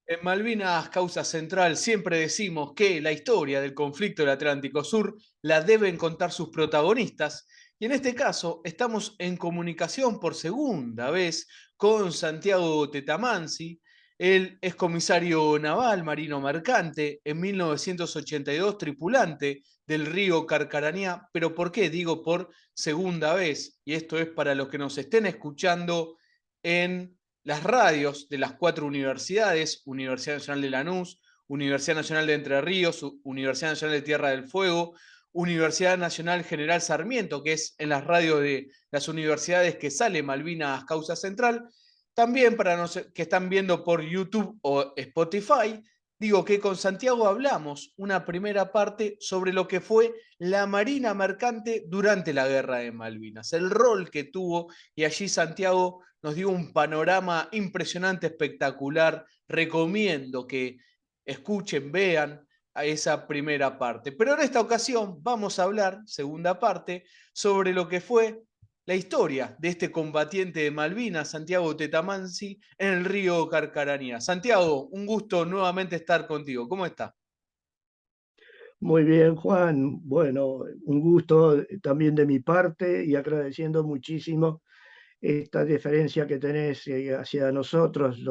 En Malvinas, causa central, siempre decimos que la historia del conflicto del Atlántico Sur la deben contar sus protagonistas. Y en este caso, estamos en comunicación por segunda vez con Santiago Tetamanzi. Él es comisario naval, marino mercante, en 1982 tripulante del río Carcarañá. Pero ¿por qué digo por segunda vez? Y esto es para los que nos estén escuchando en las radios de las 4 universidades: Universidad Nacional de Lanús, Universidad Nacional de Entre Ríos, Universidad Nacional de Tierra del Fuego, Universidad Nacional General Sarmiento, que es en las radios de las universidades que sale Malvinas Causa Central. También para los que están viendo por YouTube o Spotify, digo que con Santiago hablamos una primera parte sobre lo que fue la Marina Mercante durante la Guerra de Malvinas, el rol que tuvo, y allí Santiago nos dio un panorama impresionante, espectacular. Recomiendo que escuchen, vean a esa primera parte. Pero en esta ocasión vamos a hablar, segunda parte, sobre lo que fue la historia de este combatiente de Malvinas, Santiago Tetamanzi, en el río Carcarañá. Santiago, un gusto nuevamente estar contigo. ¿Cómo está? Muy bien, Juan. Bueno, un gusto también de mi parte y agradeciendo muchísimo esta deferencia que tenés hacia nosotros,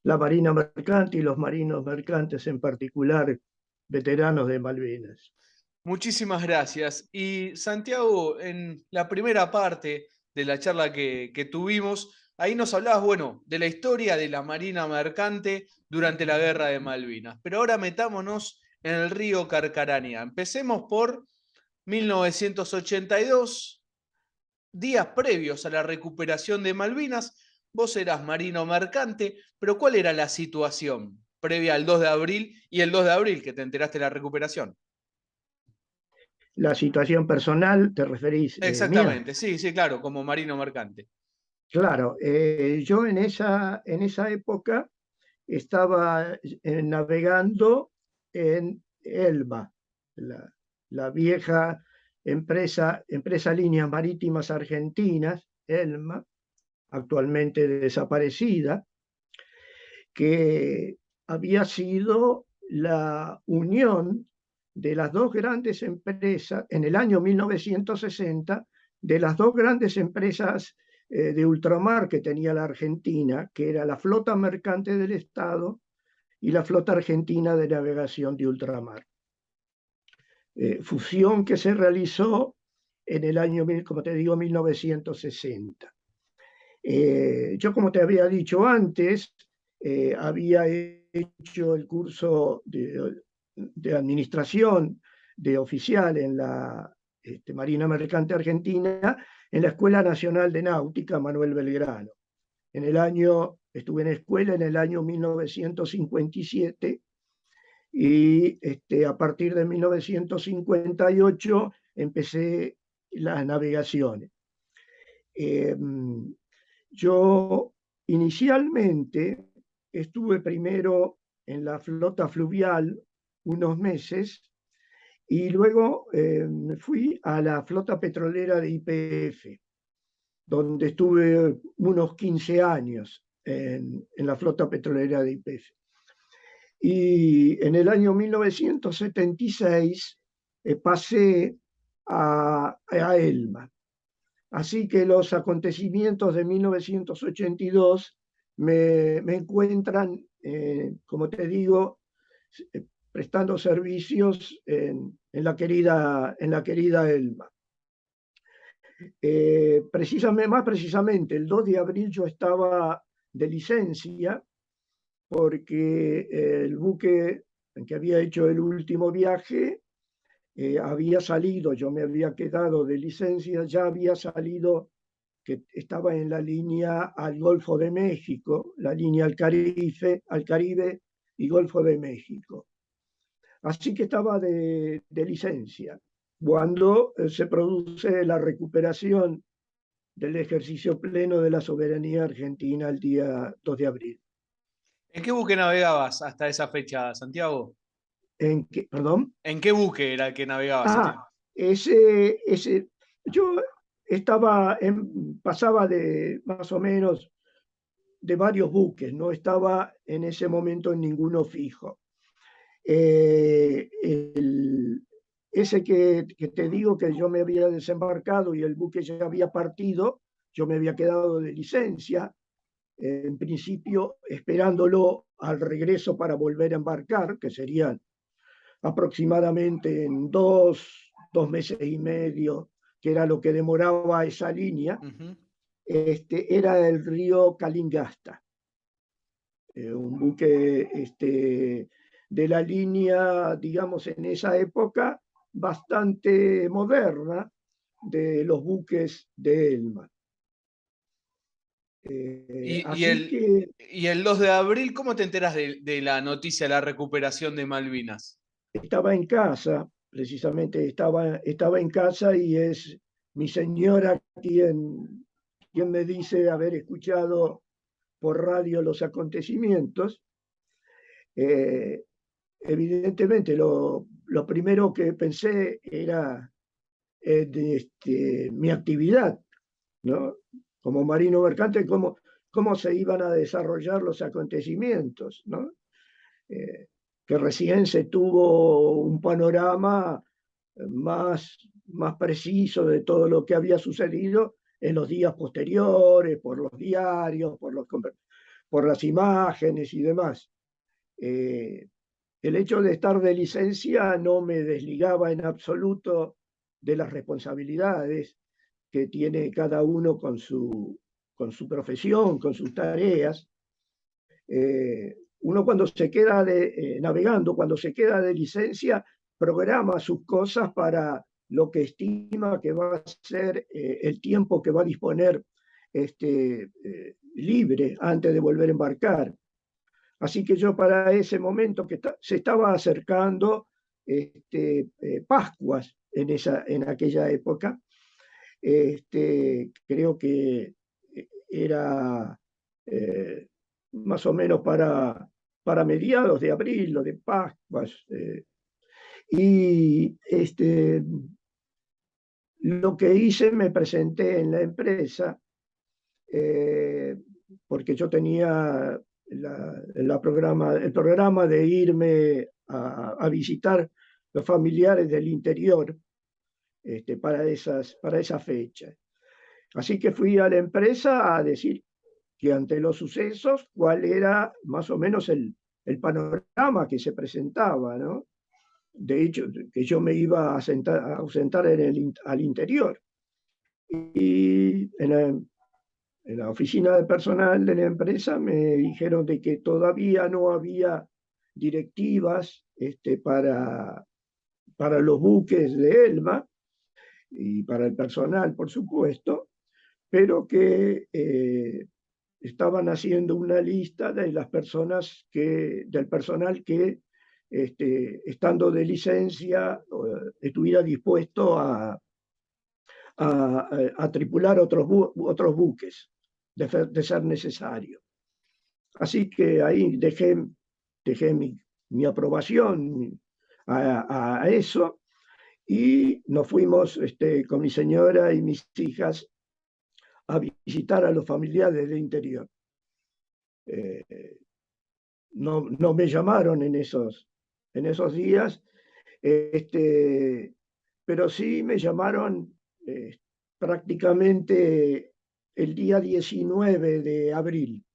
la Marina Mercante y los marinos mercantes en particular, veteranos de Malvinas. Muchísimas gracias. Y Santiago, en la primera parte de la charla que tuvimos, ahí nos hablabas, bueno, de la historia de la Marina Mercante durante la Guerra de Malvinas. Pero ahora metámonos en el río Carcarañá. Empecemos por 1982, días previos a la recuperación de Malvinas. Vos eras marino mercante, pero ¿cuál era la situación previa al 2 de abril y el 2 de abril que te enteraste de la recuperación? La situación personal, ¿te referís mía? Exactamente, sí, sí, claro, como marino mercante. Claro, yo en esa época estaba navegando en Elba, la, la vieja empresa Líneas Marítimas Argentinas, ELMA, actualmente desaparecida, que había sido la unión de las dos grandes empresas, en el año 1960, de las dos grandes empresas de ultramar que tenía la Argentina, que era la Flota Mercante del Estado y la Flota Argentina de Navegación de Ultramar. Fusión que se realizó en el año, como te digo, 1960. Yo, como te había dicho antes, había hecho el curso de administración de oficial en la Marina Mercante Argentina, en la Escuela Nacional de Náutica Manuel Belgrano. Estuve en escuela en el año 1957 y a partir de 1958 empecé las navegaciones. Eh, yo inicialmente estuve primero en la flota fluvial unos meses y luego me fui a la flota petrolera de YPF, donde estuve unos 15 años en la flota petrolera de YPF. Y en el año 1976 pasé a ELMA. Así que los acontecimientos de 1982 me encuentran, como te digo, prestando servicios en la querida ELMA. Más precisamente, el 2 de abril yo estaba de licencia porque el buque en que había hecho el último viaje había salido, yo me había quedado de licencia, ya había salido, que estaba en la línea al Golfo de México, la línea al Caribe y Golfo de México. Así que estaba de licencia. Cuando se produce la recuperación del ejercicio pleno de la soberanía argentina el día 2 de abril. ¿En qué buque navegabas hasta esa fecha, Santiago? ¿Perdón? ¿En qué buque era el que navegabas? Yo pasaba de más o menos de varios buques, no estaba en ese momento en ninguno fijo. Ese que te digo que yo me había desembarcado y el buque ya había partido, yo me había quedado de licencia, en principio esperándolo al regreso para volver a embarcar, que serían aproximadamente en dos meses y medio, que era lo que demoraba esa línea. Era el río Calingasta, un buque de la línea, digamos, en esa época bastante moderna de los buques de Elma. Y Así que el 2 de abril, ¿cómo te enteras de la noticia de la recuperación de Malvinas? estaba en casa, precisamente estaba en casa, y es mi señora quien me dice haber escuchado por radio los acontecimientos. Evidentemente, lo primero que pensé era mi actividad, ¿no? Como marino mercante, cómo se iban a desarrollar los acontecimientos, ¿no? Que recién se tuvo un panorama más preciso de todo lo que había sucedido en los días posteriores, por los diarios, por las imágenes y demás. El hecho de estar de licencia no me desligaba en absoluto de las responsabilidades que tiene cada uno con su profesión, con sus tareas. Uno cuando se queda navegando, cuando se queda de licencia, programa sus cosas para lo que estima que va a ser el tiempo que va a disponer libre antes de volver a embarcar. Así que yo, para ese momento que se estaba acercando Pascuas en aquella época, creo que era más o menos para mediados de abril, lo de Pascuas. Y lo que hice, me presenté en la empresa, porque yo tenía el programa de irme a visitar los familiares del interior para esa fecha. Así que fui a la empresa a decir que ante los sucesos, cuál era más o menos el panorama que se presentaba, ¿no? De hecho, que yo me iba a ausentar al interior. Y en la oficina de personal de la empresa me dijeron de que todavía no había directivas para los buques de Elma y para el personal, por supuesto, pero que estaban haciendo una lista de las personas del personal que, estando de licencia, estuviera dispuesto a tripular otros buques, de ser necesario. Así que ahí dejé mi aprobación a eso, y nos fuimos con mi señora y mis hijas a visitar a los familiares del interior. No me llamaron en esos días, pero sí me llamaron prácticamente el día 19 de abril,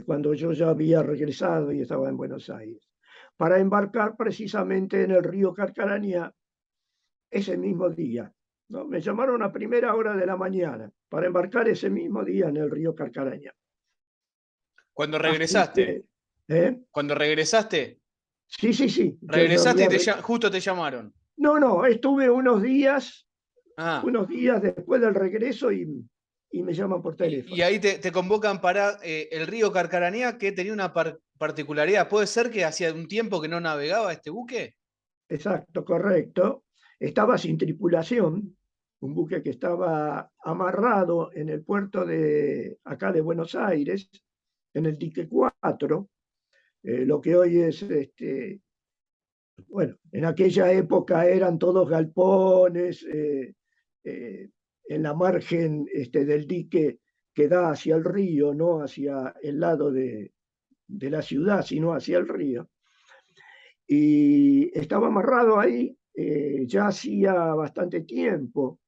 cuando yo ya había regresado y estaba en Buenos Aires, para embarcar precisamente en el río Carcarañá ese mismo día, ¿no? Me llamaron a primera hora de la mañana para embarcar ese mismo día en el río Carcarañá. Cuando Así regresaste, que, ¿eh? cuando regresaste, Sí. Yo regresaste había y justo te llamaron. No, estuve Ah, unos días después del regreso, y me llaman por y teléfono. ahí te convocan para el río Carcaranía, que tenía una particularidad. ¿Puede ser que hacía un tiempo que no navegaba este buque? Exacto, correcto. Estaba sin tripulación, un buque que estaba amarrado en el puerto de acá de Buenos Aires, en el dique 4, lo que hoy es, bueno, en aquella época eran todos galpones, en la margen del dique que da hacia el río, no hacia el lado de la ciudad, sino hacia el río. Y estaba amarrado ahí ya hacía bastante tiempo,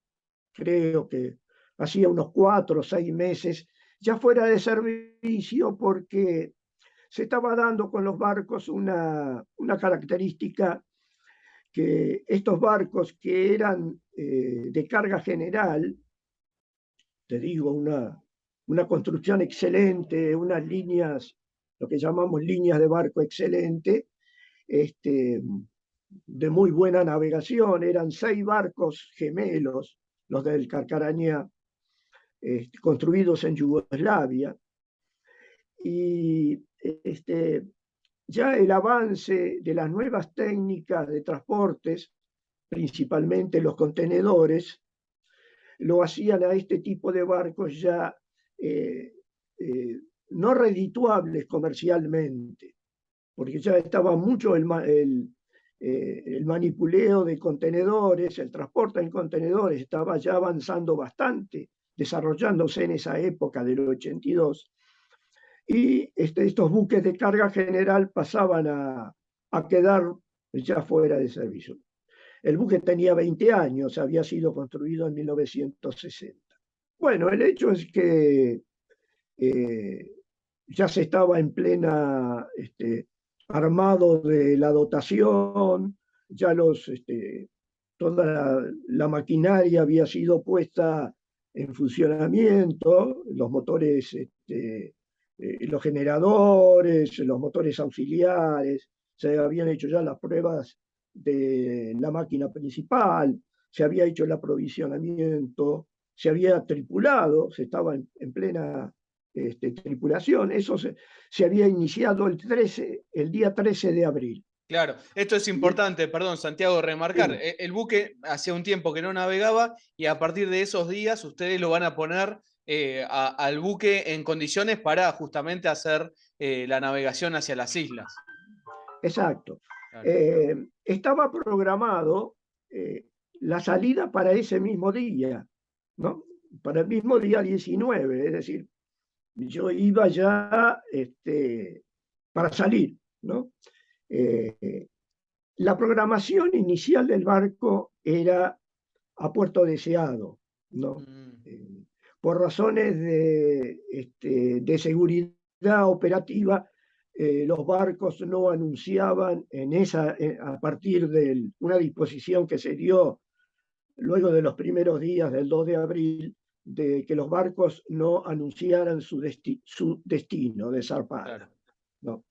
creo que hacía unos 4 o 6 meses, ya fuera de servicio, porque se estaba dando con los barcos una característica, que estos barcos que eran de carga general, te digo, una construcción excelente, unas líneas, lo que llamamos líneas de barco excelente, de muy buena navegación, eran 6 barcos gemelos, los del Carcarañá, construidos en Yugoslavia, y ya el avance de las nuevas técnicas de transportes, principalmente los contenedores, lo hacían a este tipo de barcos ya eh, eh, no redituables comercialmente, porque ya estaba mucho el manipuleo de contenedores, el transporte en contenedores estaba ya avanzando bastante, desarrollándose en esa época del 82, y estos buques de carga general pasaban a quedar ya fuera de servicio. El buque tenía 20 años, había sido construido en 1960. Bueno, el hecho es que eh, ya se estaba en plena armado de la dotación, ya toda la maquinaria había sido puesta en funcionamiento, los motores, los generadores, los motores auxiliares, se habían hecho ya las pruebas de la máquina principal, se había hecho el aprovisionamiento, se había tripulado, se estaba en plena tripulación. Eso se había iniciado el día 13 de abril. Claro, esto es Y, importante, perdón, Santiago, remarcar. sí, El buque hacía un tiempo que no navegaba y a partir de esos días ustedes lo van a poner al buque en condiciones para justamente hacer la navegación hacia las islas. exacto. Claro. Estaba programado la salida para ese mismo día, ¿no? Para el mismo día 19, es decir, yo iba ya para salir, ¿no? Eh, la programación inicial del barco era a puerto deseado, ¿no? Mm, Por razones de seguridad operativa, los barcos no anunciaban a partir de una disposición que se dio luego de los primeros días del 2 de abril, de que los barcos no anunciaran su destino de zarpada, claro. ¿no?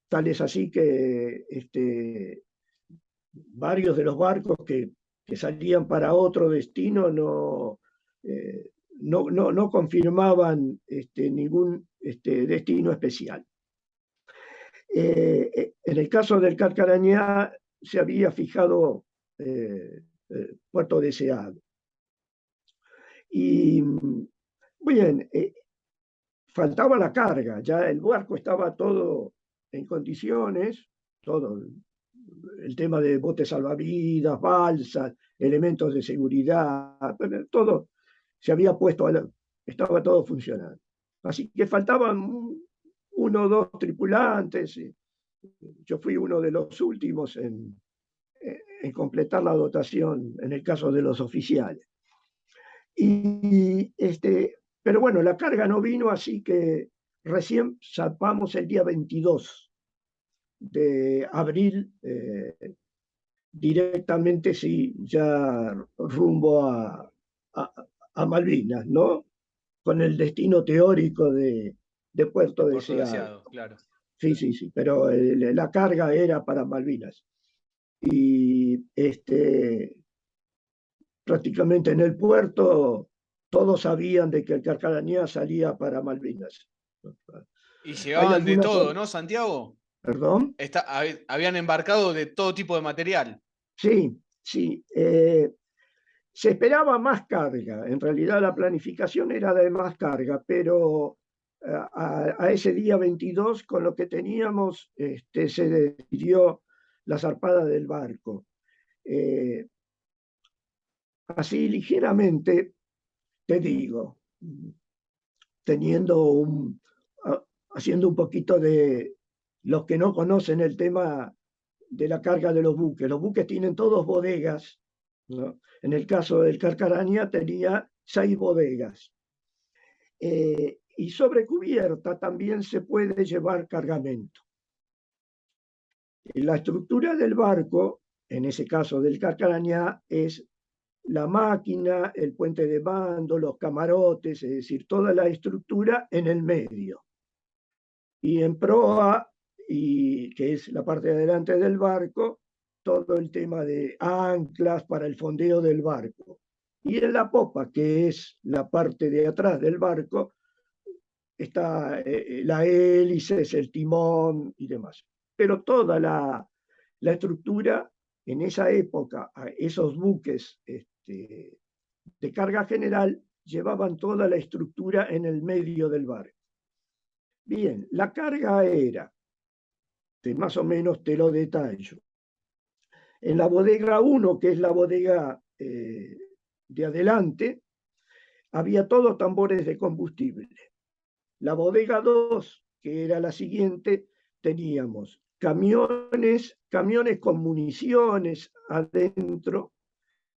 Tal es así que varios de los barcos que salían para otro destino eh, no confirmaban ningún destino especial. En el caso del Carcarañá se había fijado puerto deseado. Y bien, faltaba la carga, ya el barco estaba todo en condiciones, todo el tema de botes salvavidas, balsas, elementos de seguridad, todo se había puesto, estaba todo funcionando. Así que faltaban 1 o 2 tripulantes. Yo fui uno de los últimos en completar la dotación en el caso de los oficiales. Y pero bueno, la carga no vino, así que recién zarpamos el día 22 de abril, directamente, sí, ya rumbo a Malvinas, ¿no? Con el destino teórico de Puerto De Puerto Deseado. Deseado, claro. Sí, sí, sí, pero la carga era para Malvinas. Y prácticamente en el puerto todos sabían de que el Carcarañá salía para Malvinas. Y Hay llevaban de algunas, todo, ¿no, Santiago? perdón, Habían embarcado de todo tipo de material. sí, sí. Se esperaba más carga, en realidad la planificación era de más carga, pero a ese día 22, con lo que teníamos, se decidió la zarpada del barco. Eh, Así ligeramente, te digo, haciendo un poquito de los que no conocen el tema de la carga de los buques. Los buques tienen todos bodegas, ¿no? En el caso del Carcarañá tenía 6 bodegas. Y sobre cubierta también se puede llevar cargamento. La estructura del barco, en ese caso del Carcarañá, es la máquina, el puente de mando, los camarotes, es decir, toda la estructura en el medio. Y en proa, que es la parte de adelante del barco, todo el tema de anclas para el fondeo del barco. Y en la popa, que es la parte de atrás del barco, está la hélice, el timón y demás. Pero toda la estructura, en esa época, esos buques de carga general llevaban toda la estructura en el medio del barco. Bien, la carga era, más o menos te lo detallo. En la bodega 1, que es la bodega de adelante, había todos tambores de combustible. La bodega 2, que era la siguiente, teníamos camiones con municiones adentro,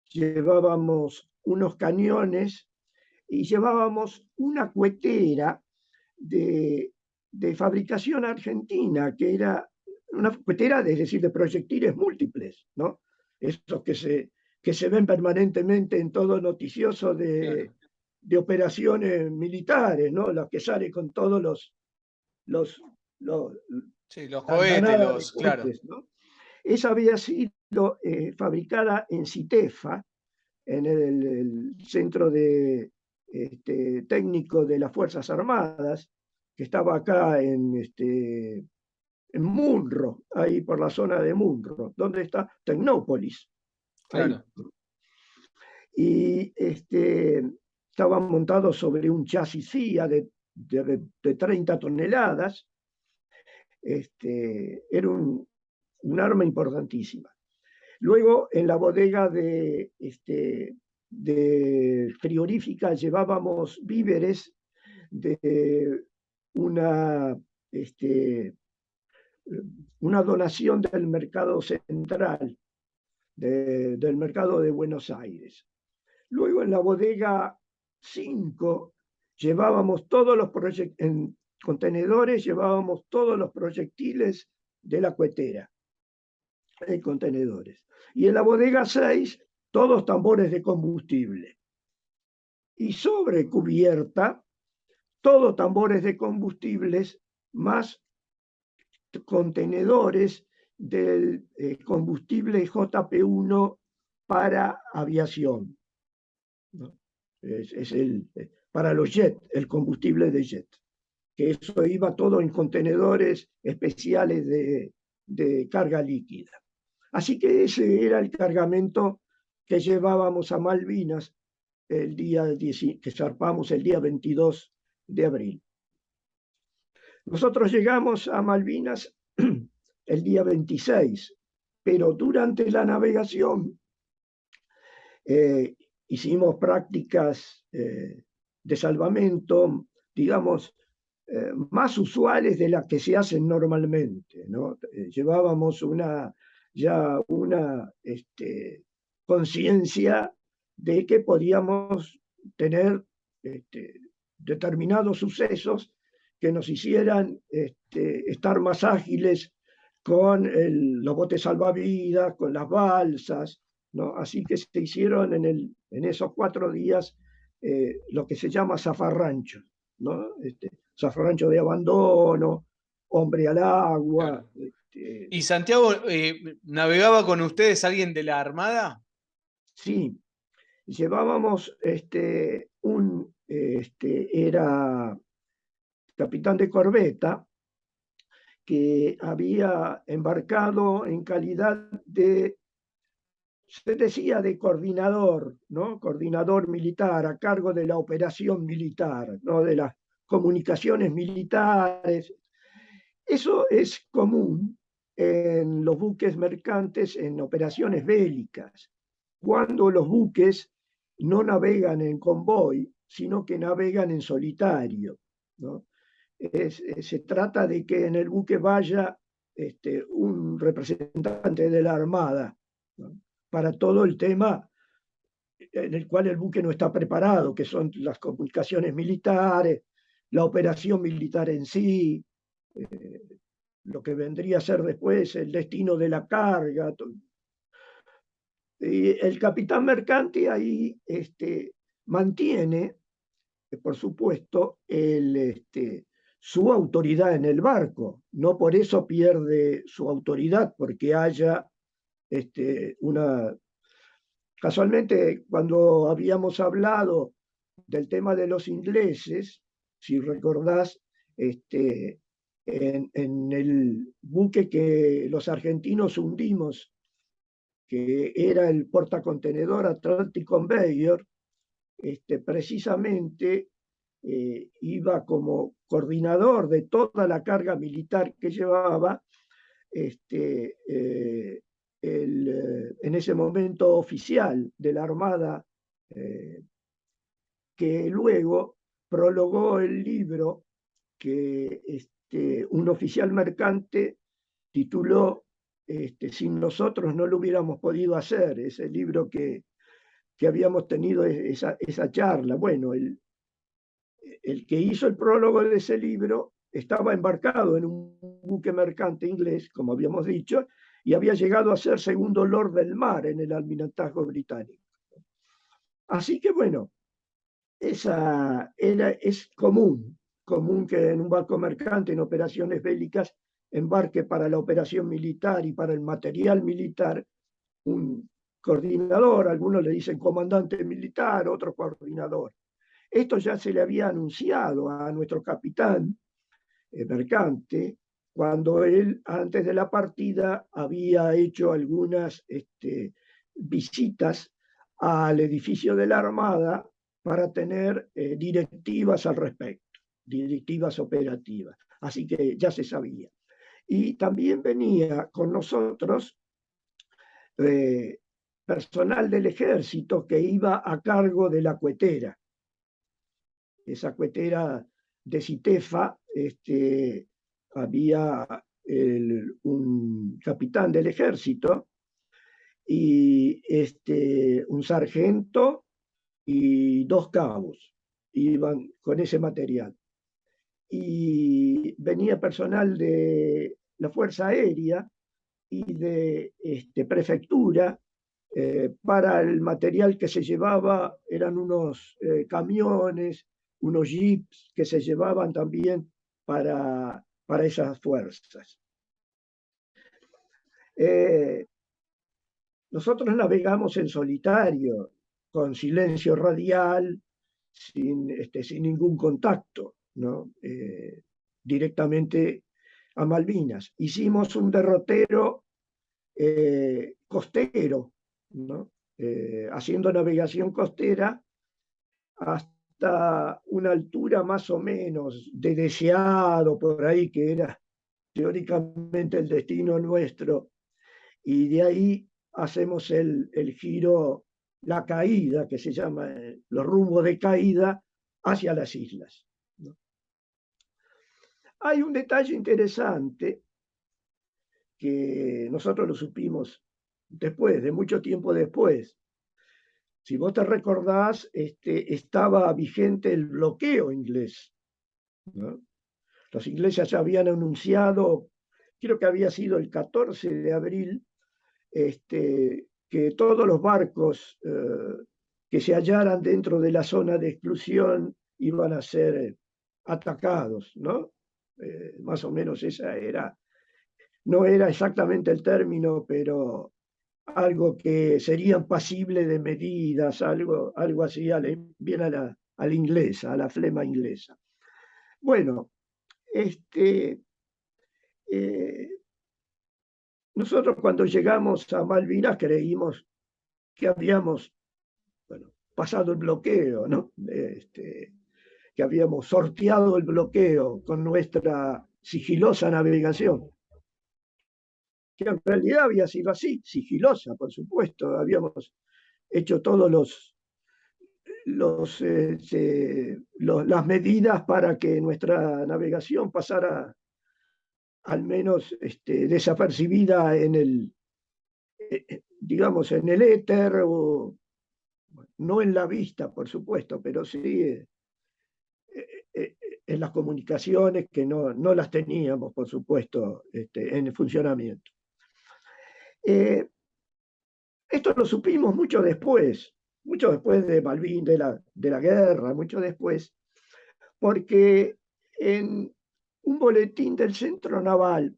llevábamos unos cañones y llevábamos una cuetera de fabricación argentina, que era una cuetera, es decir, de proyectiles múltiples, ¿no? Esos que se ven permanentemente en todo noticioso de operaciones militares, ¿no? Los que salen con todos los sí, los cohetes, claro. ¿no? Esa había sido fabricada en Citefa, en el centro técnico de las Fuerzas Armadas, que estaba acá en Munro, ahí por la zona de Munro, donde está Tecnópolis. Claro. Y estaba montado sobre un chasis CIA de 30 toneladas. Era un arma importantísima. Luego, en la bodega de frigorífica llevábamos víveres de una donación del mercado central, del mercado de Buenos Aires. Luego, en la bodega 5, llevábamos todos los en contenedores, llevábamos todos los proyectiles de la cuetera en contenedores. Y en la bodega 6, todos tambores de combustible. Y sobre cubierta, todos tambores de combustibles más contenedores del combustible JP1 para aviación, ¿no? Es para los jets, el combustible de jet, que eso iba todo en contenedores especiales de carga líquida. Así que ese era el cargamento que llevábamos a Malvinas que zarpamos el día 22 de abril. Nosotros llegamos a Malvinas el día 26, pero durante la navegación hicimos prácticas de salvamento, digamos, más usuales de las que se hacen normalmente, ¿no? Llevábamos ya una conciencia de que podíamos tener determinados sucesos que nos hicieran estar más ágiles con los botes salvavidas, con las balsas, ¿no? Así que se hicieron en esos 4 días lo que se llama zafarrancho, ¿no? Zafarrancho de abandono, hombre al agua. Claro. ¿Y Santiago, navegaba con ustedes alguien de la Armada? Sí, llevábamos era capitán de corbeta que había embarcado en calidad de, se decía, de coordinador, ¿no? Coordinador militar a cargo de la operación militar, ¿no? De las comunicaciones militares. Eso es común en los buques mercantes en operaciones bélicas. Cuando los buques no navegan en convoy, sino que navegan en solitario, ¿no? Se trata de que en el buque vaya un representante de la Armada, ¿no? Para todo el tema en el cual el buque no está preparado, que son las comunicaciones militares, la operación militar en sí, lo que vendría a ser después el destino de la carga. Y el capitán mercante ahí mantiene, por supuesto, su autoridad en el barco. No por eso pierde su autoridad, porque haya una... Casualmente, cuando habíamos hablado del tema de los ingleses, si recordás, en el buque que los argentinos hundimos, que era el portacontenedor Atlantic Conveyor, precisamente iba como coordinador de toda la carga militar que llevaba en ese momento oficial de la Armada, que luego prologó el libro que un oficial mercante tituló Sin nosotros no lo hubiéramos podido hacer, ese libro que habíamos tenido esa charla. Bueno, el que hizo el prólogo de ese libro estaba embarcado en un buque mercante inglés, como habíamos dicho, y había llegado a ser segundo lord del mar en el almirantazgo británico. Así que bueno, es común que en un barco mercante en operaciones bélicas embarque para la operación militar y para el material militar un coordinador, algunos le dicen comandante militar, otro coordinador. Esto ya se le había anunciado a nuestro capitán mercante cuando él, antes de la partida, había hecho algunas visitas al edificio de la Armada para tener directivas al respecto, directivas operativas. Así que ya se sabía. Y también venía con nosotros personal del ejército que iba a cargo de la cuetera. Esa cuetera de Citefa, había un capitán del ejército y un sargento y 2 cabos iban con ese material. Y venía personal de la Fuerza Aérea y de prefectura. Para el material que se llevaba eran unos camiones, unos jeeps que se llevaban también para esas fuerzas. Nosotros navegamos en solitario, con silencio radial, sin ningún contacto, ¿no? Directamente a Malvinas. Hicimos un derrotero costero, ¿no? Haciendo navegación costera hasta una altura más o menos de Deseado, por ahí, que era teóricamente el destino nuestro, y de ahí hacemos el giro, la caída, que se llama los rumbos de caída hacia las islas, ¿no? Hay un detalle interesante que nosotros lo supimos después, de mucho tiempo después. Si vos te recordás, estaba vigente el bloqueo inglés, ¿no? Los ingleses ya habían anunciado, creo que había sido el 14 de abril, que todos los barcos que se hallaran dentro de la zona de exclusión iban a ser atacados, ¿no? Más o menos esa era, no era exactamente el término, pero algo que serían pasibles de medidas, algo así, bien a la inglesa, a la flema inglesa. Bueno, nosotros cuando llegamos a Malvinas creímos que habíamos pasado el bloqueo, ¿no? Que habíamos sorteado el bloqueo con nuestra sigilosa navegación, que en realidad había sido así, sigilosa, por supuesto. Habíamos hecho todos las medidas para que nuestra navegación pasara al menos desapercibida en el, digamos, en el éter, o no en la vista, por supuesto, pero sí en las comunicaciones que no las teníamos, por supuesto, en el funcionamiento. Esto lo supimos mucho después de Malvinas, de la guerra, mucho después, porque en un boletín del Centro Naval,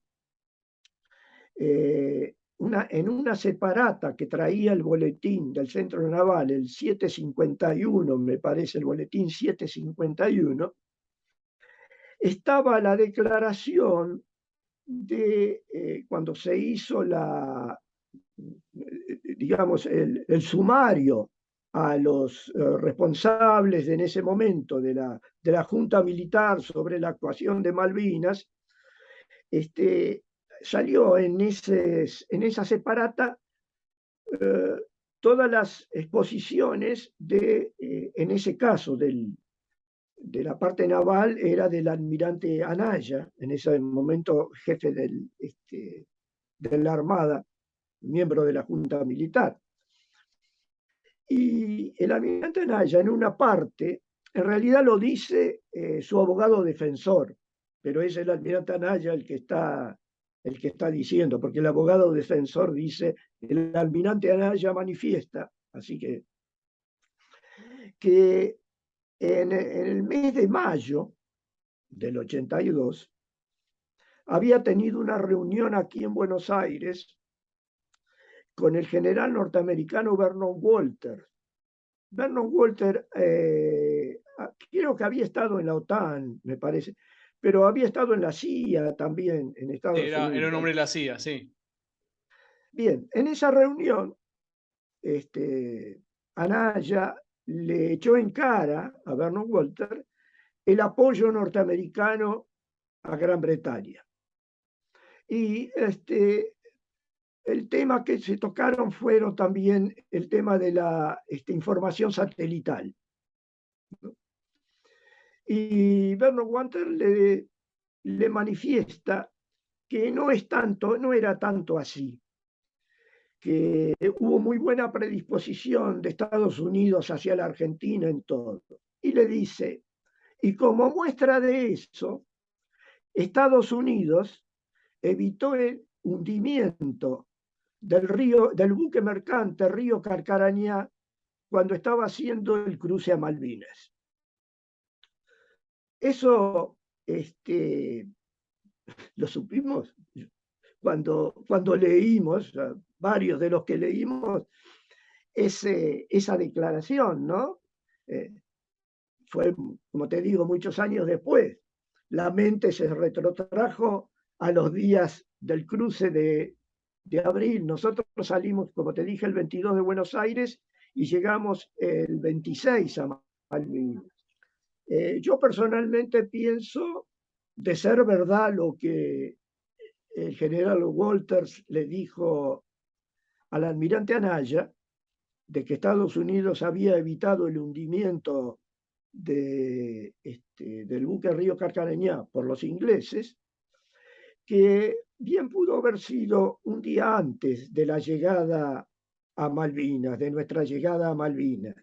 en una separata que traía el boletín del Centro Naval, el 751, me parece, el boletín 751, estaba la declaración de cuando se hizo digamos, el sumario a los responsables en ese momento de la Junta Militar sobre la actuación de Malvinas, salió en esa separata todas las exposiciones en ese caso, de la parte naval, era del almirante Anaya, en ese momento jefe de la Armada, miembro de la Junta Militar. Y el almirante Anaya, en una parte, en realidad lo dice su abogado defensor, pero es el almirante Anaya el que está diciendo, porque el abogado defensor dice, el almirante Anaya manifiesta, así que en el mes de mayo del 82 había tenido una reunión aquí en Buenos Aires con el general norteamericano Vernon Walter. Vernon Walter creo que había estado en la OTAN, me parece, pero había estado en la CIA también, en Estados Unidos. Era un hombre de la CIA, sí. Bien, en esa reunión, Anaya le echó en cara a Vernon Walter el apoyo norteamericano a Gran Bretaña. Y el tema que se tocaron fueron también el tema de la información satelital. Y Vernon Walter le manifiesta que no era tanto así, que hubo muy buena predisposición de Estados Unidos hacia la Argentina en todo. Y le dice, y como muestra de eso, Estados Unidos evitó el hundimiento del buque mercante Río Carcarañá cuando estaba haciendo el cruce a Malvinas. Eso lo supimos cuando leímos, varios de los que leímos, esa declaración, ¿no? Fue, como te digo, muchos años después. La mente se retrotrajo a los días del cruce de abril. Nosotros salimos, como te dije, el 22 de Buenos Aires y llegamos el 26 a Malvinas. Yo personalmente pienso, de ser verdad lo que el general Walters le dijo al almirante Anaya, de que Estados Unidos había evitado el hundimiento del buque Río Carcarañá por los ingleses, que bien pudo haber sido un día antes de la llegada a Malvinas, de nuestra llegada a Malvinas.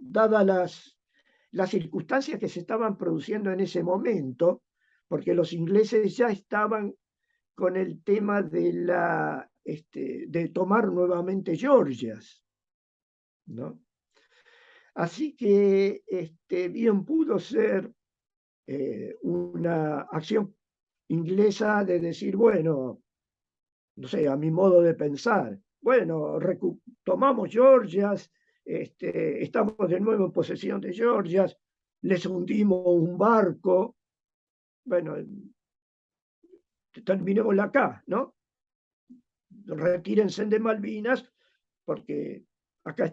Dadas las circunstancias que se estaban produciendo en ese momento, porque los ingleses ya estaban con el tema de tomar nuevamente Georgias, ¿no? Así que bien pudo ser una acción inglesa de decir, bueno, no sé, a mi modo de pensar, bueno, tomamos Georgias, estamos de nuevo en posesión de Georgias, les hundimos un barco, bueno, terminémosla acá, ¿no? Retírense de Malvinas porque acá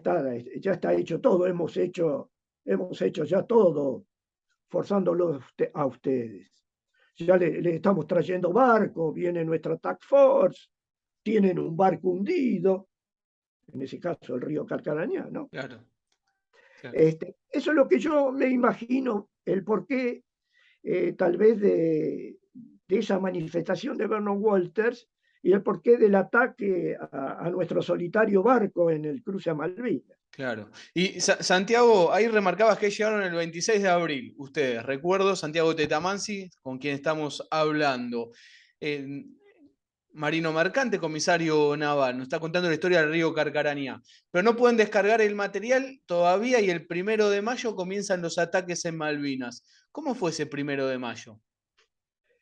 ya está hecho todo, hemos hecho ya todo, forzándolos a ustedes. Ya le estamos trayendo barcos, viene nuestra Task Force, tienen un barco hundido, en ese caso el río Carcarañá, ¿no? Claro. Claro. Eso es lo que yo me imagino, el porqué tal vez de esa manifestación de Vernon Walters y el porqué del ataque a nuestro solitario barco en el cruce a Malvinas. Claro. Y Santiago, ahí remarcabas que llegaron el 26 de abril, ustedes. Recuerdo, Santiago Tetamansi, con quien estamos hablando. Eh, Marino Mercante, comisario naval, nos está contando la historia del río Carcarañá. Pero no pueden descargar el material todavía y el 1 de mayo comienzan los ataques en Malvinas. ¿Cómo fue ese 1 de mayo?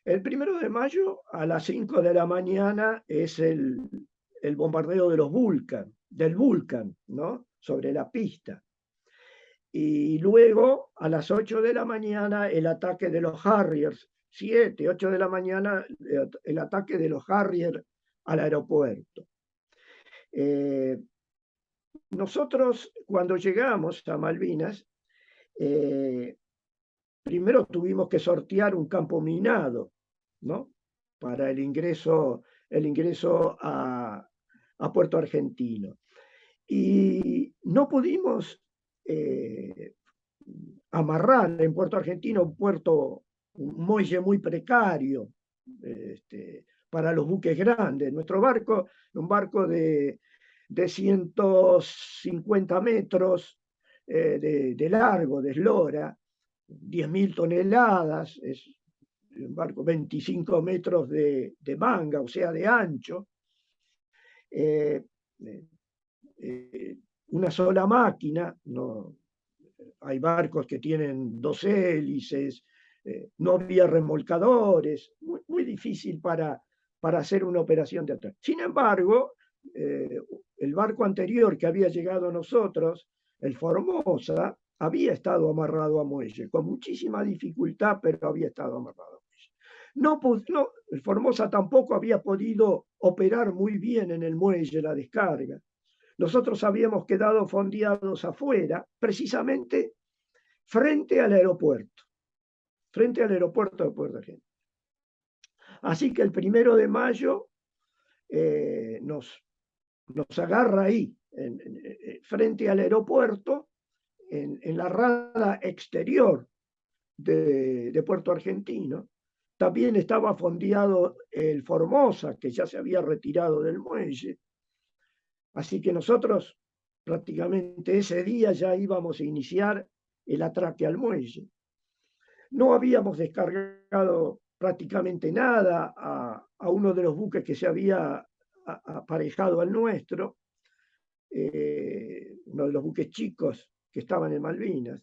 El 1 de mayo a las 5 de la mañana es el bombardeo de los del Vulcan, ¿no? Sobre la pista. Y luego a las 8 de la mañana el ataque de los Harriers, 7, 8 de la mañana el ataque de los Harriers al aeropuerto. Nosotros cuando llegamos a Malvinas, primero tuvimos que sortear un campo minado, ¿no? Para el ingreso a Puerto Argentino. Y no pudimos amarrar en Puerto Argentino un muelle muy precario para los buques grandes. Nuestro barco, un barco de 150 metros de largo, de eslora, 10.000 toneladas, es un barco 25 metros de manga, o sea, de ancho, eh, una sola máquina, no, hay barcos que tienen 2 hélices, no había remolcadores, muy difícil para hacer una operación de atrás. Sin embargo, el barco anterior que había llegado a nosotros, el Formosa, había estado amarrado a muelle, con muchísima dificultad, pero había estado amarrado a muelle. No, el Formosa tampoco había podido operar muy bien en el muelle la descarga. Nosotros habíamos quedado fondeados afuera, precisamente frente al aeropuerto de Puerto Argentino. Así que el 1 de mayo nos agarra ahí, frente al aeropuerto, en la rada exterior de Puerto Argentino. También estaba fondeado el Formosa, que ya se había retirado del muelle. Así que nosotros prácticamente ese día ya íbamos a iniciar el atraque al muelle. No habíamos descargado prácticamente nada a uno de los buques que se había aparejado al nuestro, uno de los buques chicos que estaban en Malvinas.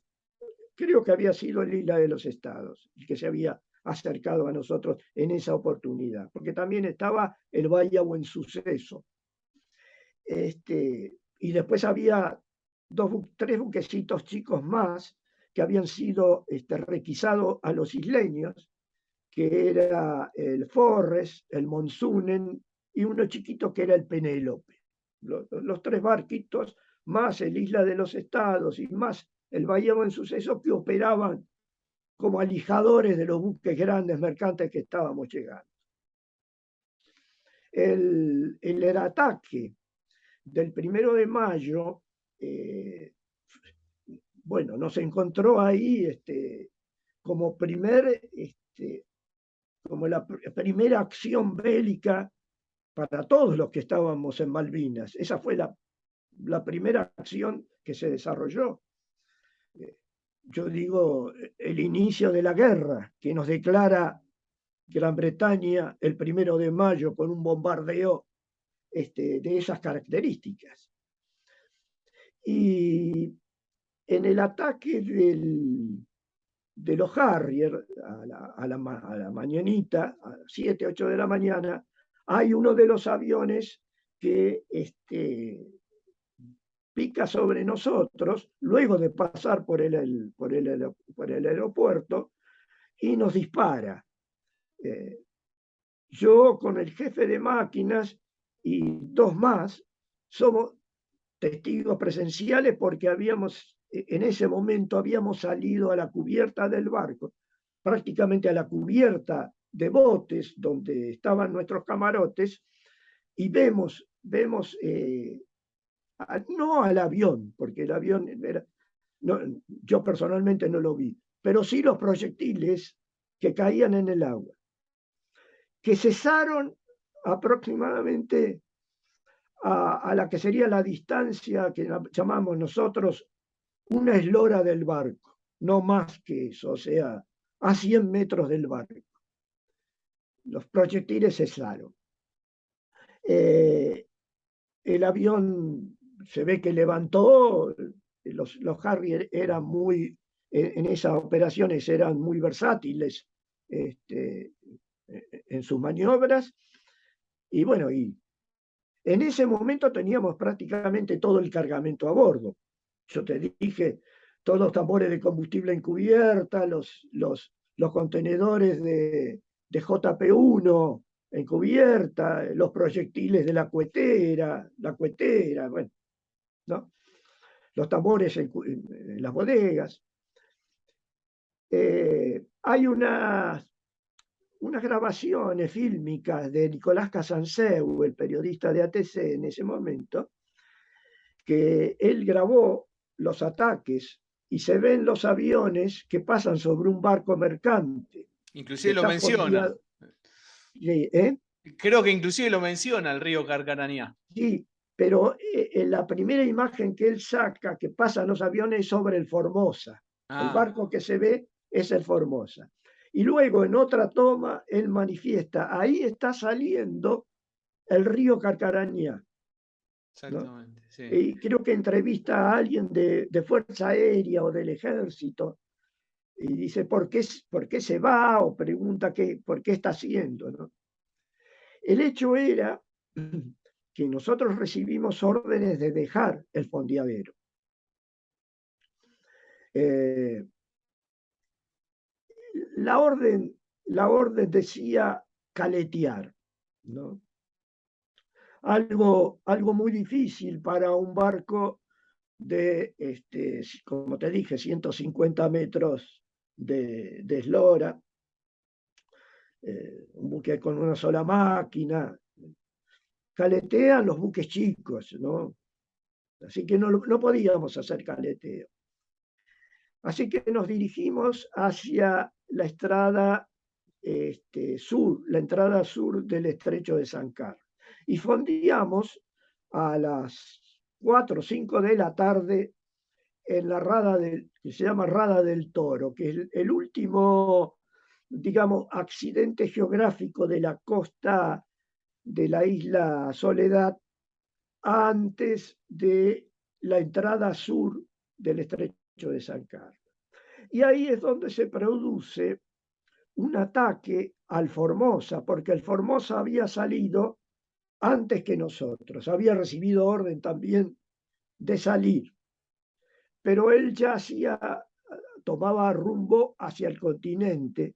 Creo que había sido el Isla de los Estados, el que se había acercado a nosotros en esa oportunidad, porque también estaba el Bahía Buen Suceso. Y después había tres buquecitos chicos más que habían sido requisados a los isleños, que era el Forres, el Monsunen y uno chiquito que era el Penélope. Los tres barquitos, más el Isla de los Estados y más el Bahía Buen Suceso, que operaban como alijadores de los buques grandes mercantes que estábamos llegando. El ataque del 1 de mayo, bueno, nos encontró ahí como como la primera acción bélica para todos los que estábamos en Malvinas. Esa fue la primera acción que se desarrolló. Yo digo, el inicio de la guerra, que nos declara Gran Bretaña el 1 de mayo con un bombardeo de esas características. Y en el ataque de los Harrier a la mañanita, a las 7, 8 de la mañana, hay uno de los aviones que pica sobre nosotros, luego de pasar por el aeropuerto, y nos dispara. Yo con el jefe de máquinas y dos más somos testigos presenciales porque en ese momento habíamos salido a la cubierta del barco, prácticamente a la cubierta de botes donde estaban nuestros camarotes, y vemos no al avión, porque el avión no, yo personalmente no lo vi, pero sí los proyectiles que caían en el agua, que cesaron aproximadamente a la que sería la distancia que llamamos nosotros una eslora del barco, no más que eso, o sea, a 100 metros del barco. Los proyectiles cesaron. El avión se ve que levantó, los Harrier eran muy, en esas operaciones eran muy versátiles en sus maniobras, y bueno, y en ese momento teníamos prácticamente todo el cargamento a bordo. Yo te dije, todos los tambores de combustible en cubierta, los contenedores de JP1 en cubierta, los proyectiles de la cuetera, bueno, ¿no? Los tambores en las bodegas. Hay unas grabaciones fílmicas de Nicolás Casanseu, el periodista de ATC en ese momento, que él grabó los ataques y se ven los aviones que pasan sobre un barco mercante que Inclusive lo está menciona. fondeado. ¿Eh? Creo que inclusive lo menciona el río Carcarañá. Sí, pero la primera imagen que él saca que pasan los aviones sobre el Formosa. El Ah, barco que se ve es el Formosa. Y luego en otra toma él manifiesta, ahí está saliendo el río Carcarañá, ¿no? exactamente, sí. Y creo que entrevista a alguien de Fuerza Aérea o del Ejército y dice, por qué se va? O pregunta por qué está haciendo, ¿no? El hecho era que nosotros recibimos órdenes de dejar el fondeadero. Eh, la, orden, la orden decía caletear, ¿no? Algo muy difícil para un barco de, como te dije, 150 metros de eslora, un buque con una sola máquina. Caletean los buques chicos, ¿no? Así que no podíamos hacer caleteo. Así que nos dirigimos hacia la estrada sur, la entrada sur del estrecho de San Carlos. Y fondeamos a las 4 o 5 de la tarde en la rada que se llama Rada del Toro, que es el último, digamos, accidente geográfico de la costa de la isla Soledad antes de la entrada sur del estrecho de San Carlos. Y ahí es donde se produce un ataque al Formosa, porque el Formosa había salido antes que nosotros, había recibido orden también de salir, pero él ya tomaba rumbo hacia el continente,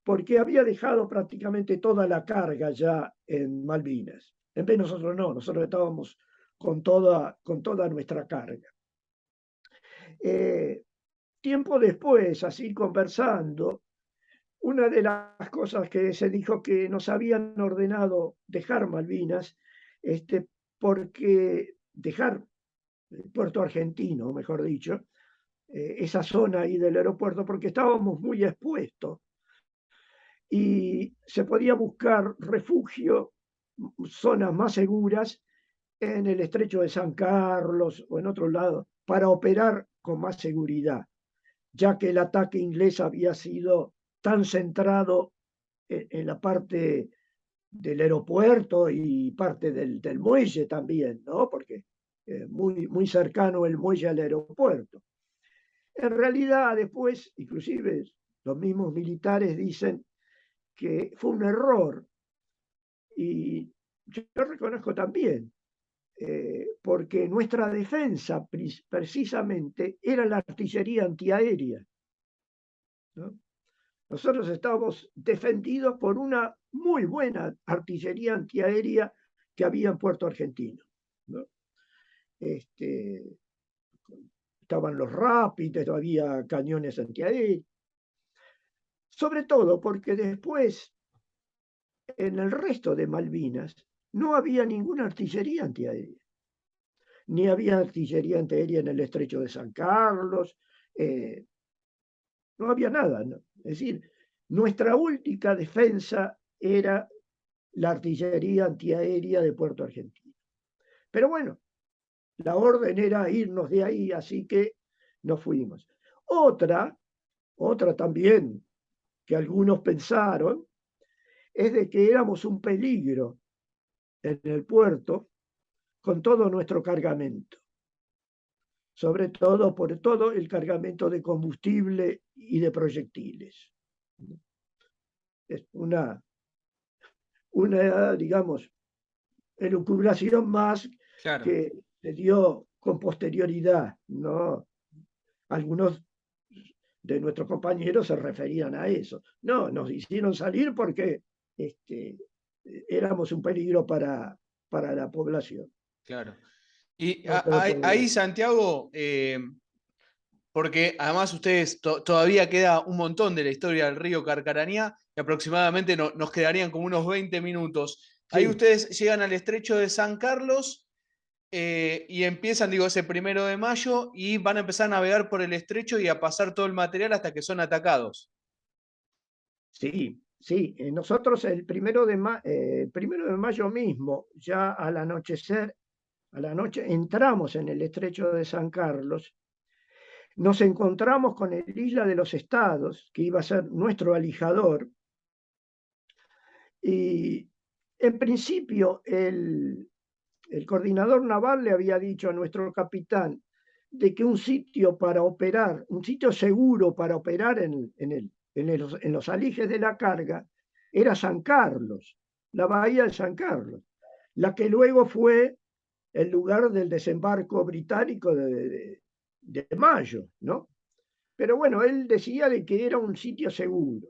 porque había dejado prácticamente toda la carga ya en Malvinas. En vez de nosotros no, nosotros estábamos con toda nuestra carga. Tiempo después, así conversando, una de las cosas que se dijo que nos habían ordenado dejar Malvinas, porque dejar Puerto Argentino, mejor dicho, esa zona ahí del aeropuerto, porque estábamos muy expuestos y se podía buscar refugio, zonas más seguras en el estrecho de San Carlos o en otro lado, para operar con más seguridad, ya que el ataque inglés había sido tan centrado en la parte del aeropuerto y parte del muelle también, ¿no? Porque muy cercano el muelle al aeropuerto. En realidad, después, inclusive los mismos militares dicen que fue un error y yo reconozco también, porque nuestra defensa precisamente era la artillería antiaérea, ¿no? Nosotros estábamos defendidos por una muy buena artillería antiaérea que había en Puerto Argentino, ¿no? Estaban los Rápidos, había cañones antiaéreos, sobre todo porque después en el resto de Malvinas no había ninguna artillería antiaérea. ni había artillería antiaérea en el estrecho de San Carlos, no había nada, ¿no? Es decir, nuestra única defensa era la artillería antiaérea de Puerto Argentino. Pero bueno, la orden era irnos de ahí, así que nos fuimos. Otra también que algunos pensaron, es de que éramos un peligro en el puerto con todo nuestro cargamento, sobre todo por todo el cargamento de combustible y de proyectiles. Es una digamos, elucubración más Claro. que se dio con posterioridad, ¿no? Algunos de nuestros compañeros se referían a eso. No, nos hicieron salir porque éramos un peligro para la población. Claro. Y No te lo puedo. ahí, Santiago, porque además ustedes todavía queda un montón de la historia del río Carcarañá, que aproximadamente nos quedarían como unos 20 minutos. Ahí Sí, ustedes llegan al estrecho de San Carlos y empiezan, digo, ese 1 de mayo y van a empezar a navegar por el estrecho y a pasar todo el material hasta que son atacados. sí, sí. Nosotros el primero de mayo mismo, ya al anochecer, a la noche, entramos en el estrecho de San Carlos. Nos encontramos con el Isla de los Estados, que iba a ser nuestro alijador, y en principio el coordinador naval le había dicho a nuestro capitán de que un sitio para operar, un sitio seguro para operar en los alijes de la carga, era San Carlos, la bahía de San Carlos, la que luego fue el lugar del desembarco británico de Mayo, ¿no? Pero bueno, él decía de que era un sitio seguro.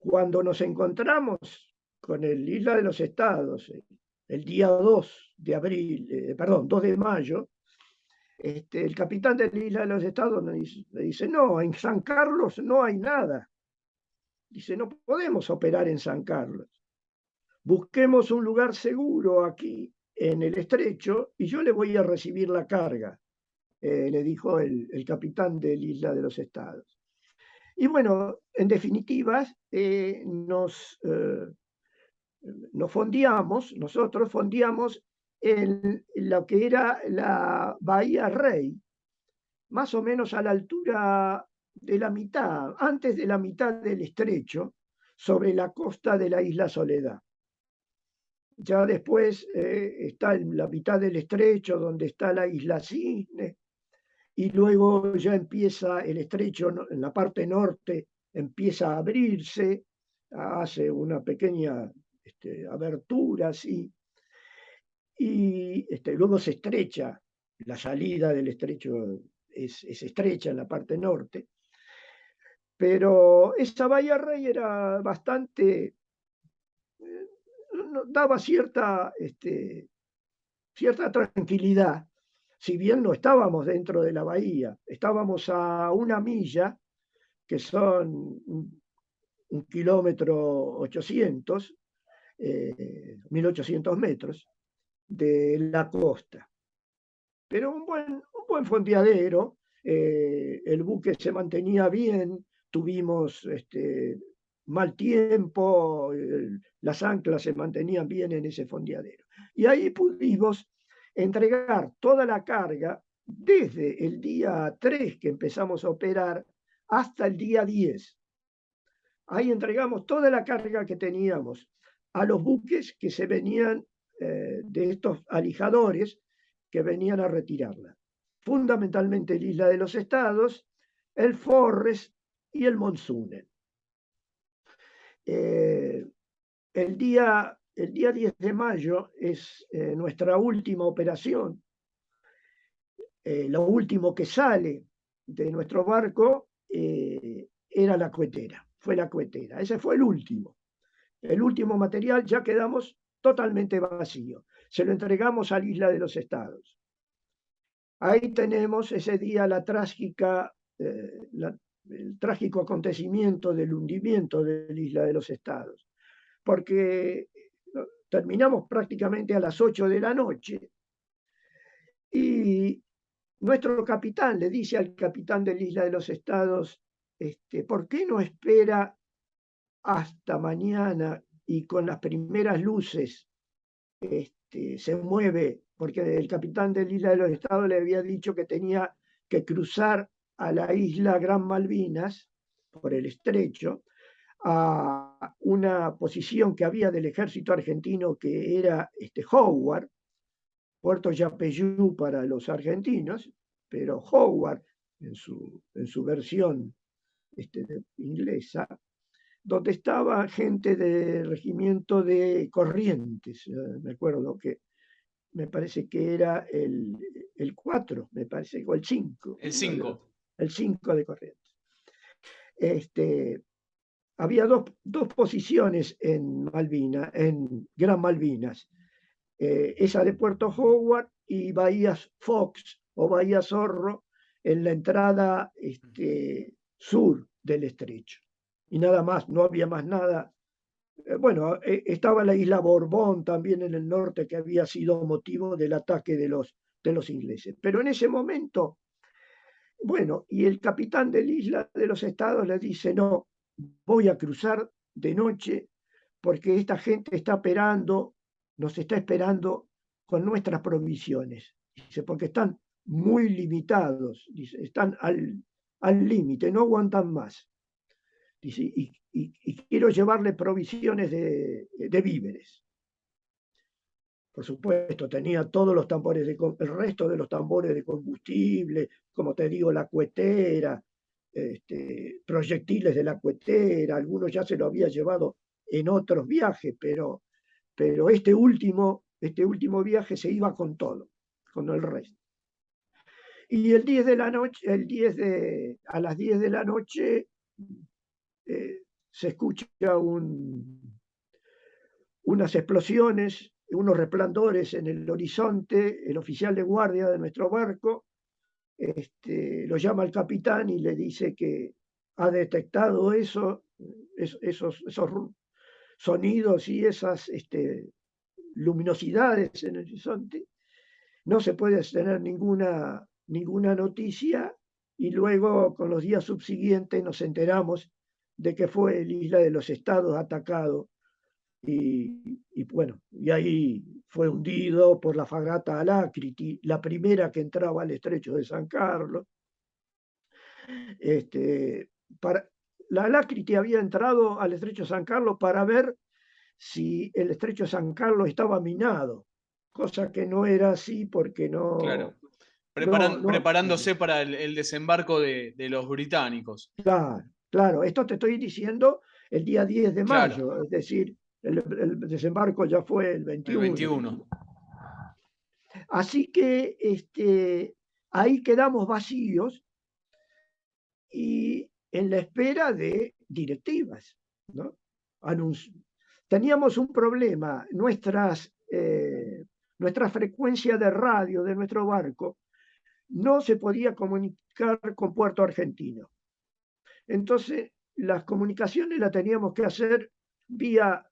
Cuando nos encontramos con el Isla de los Estados, el día 2 de abril, perdón, 2 de mayo, el capitán del Isla de los Estados me dice, no, en San Carlos no hay nada. Dice, no podemos operar en San Carlos. Busquemos un lugar seguro aquí en el estrecho y yo le voy a recibir la carga, le dijo el capitán del Isla de los Estados. Y bueno, en definitiva, nosotros fondeamos en lo que era la Bahía Rey, más o menos a la altura de la mitad, antes de la mitad del estrecho, sobre la costa de la isla Soledad. Ya después está en la mitad del estrecho donde está la isla Cisne, y luego ya empieza el estrecho en la parte norte, empieza a abrirse, hace una pequeña abertura así, y luego se estrecha, la salida del estrecho es estrecha en la parte norte, pero esa Bahía Rey era bastante, daba cierta tranquilidad, si bien no estábamos dentro de la bahía, estábamos a una milla, que son 1,800 kilómetros, 1.800 metros de la costa. Pero un buen fondeadero, el buque se mantenía bien, tuvimos mal tiempo, las anclas se mantenían bien en ese fondeadero. Y ahí pudimos entregar toda la carga desde el día 3 que empezamos a operar hasta el día 10. Ahí entregamos toda la carga que teníamos a los buques que se venían de estos alijadores que venían a retirarla. Fundamentalmente el Isla de los Estados, el Forres y el Monsunen. El día 10 de mayo es nuestra última operación. Lo último que sale de nuestro barco era la cuetera, fue la cuetera. Ese fue el último material, ya quedamos totalmente vacío. Se lo entregamos a la Isla de los Estados. Ahí tenemos ese día el trágico acontecimiento del hundimiento de la Isla de los Estados, porque terminamos prácticamente a las 8 de la noche Y nuestro capitán le dice al capitán de la Isla de los Estados, ¿por qué no espera hasta mañana y con las primeras luces se mueve? Porque el capitán de la Isla de los Estados le había dicho que tenía que cruzar a la isla Gran Malvinas por el estrecho, a una posición que había del ejército argentino que era Howard, Puerto Yapeyú para los argentinos, pero Howard en su versión inglesa, donde estaba gente del regimiento de Corrientes, me acuerdo que me parece que era el 4, me parece, o el 5, El uno de los, 5. el 5 de Corrientes. Había dos posiciones en Malvinas, en Gran Malvinas, esa de Puerto Howard y Bahía Fox o Bahía Zorro en la entrada sur del estrecho. Y nada más, no había más nada. Bueno, estaba la isla Borbón también en el norte que había sido motivo del ataque de los ingleses. Pero en ese momento, bueno, y el capitán de la Isla de los Estados le dice, no, voy a cruzar de noche porque esta gente está esperando, nos está esperando con nuestras provisiones. Dice, porque están muy limitados, dice, están al límite, no aguantan más. Dice, y quiero llevarle provisiones de víveres. Por supuesto, tenía todos los tambores, el resto de los tambores de combustible, como te digo, la cuetera, proyectiles de la cuetera, algunos ya se lo había llevado en otros viajes, pero este último viaje se iba con todo, con el resto. Y el 10 de la noche, a las 10 de la noche, se escucha unas explosiones, unos resplandores en el horizonte. El oficial de guardia de nuestro barco lo llama al capitán y le dice que ha detectado esos sonidos y esas luminosidades en el horizonte. No se puede tener ninguna noticia y luego con los días subsiguientes nos enteramos de que fue el Isla de los Estados atacado y bueno, y ahí fue hundido por la fragata Alacrity, la primera que entraba al estrecho de San Carlos. Para, la Alacrity había entrado al estrecho de San Carlos para ver si el estrecho de San Carlos estaba minado, cosa que no era así porque Claro. no, Preparándose para el desembarco de los británicos. claro, claro, esto te estoy diciendo el día 10 de Claro, mayo, es decir, el desembarco ya fue el el 21. 21. Así que ahí quedamos vacíos y en la espera de directivas, ¿no? Teníamos un problema, nuestra frecuencia de radio de nuestro barco no se podía comunicar con Puerto Argentino. Entonces, las comunicaciones las teníamos que hacer vía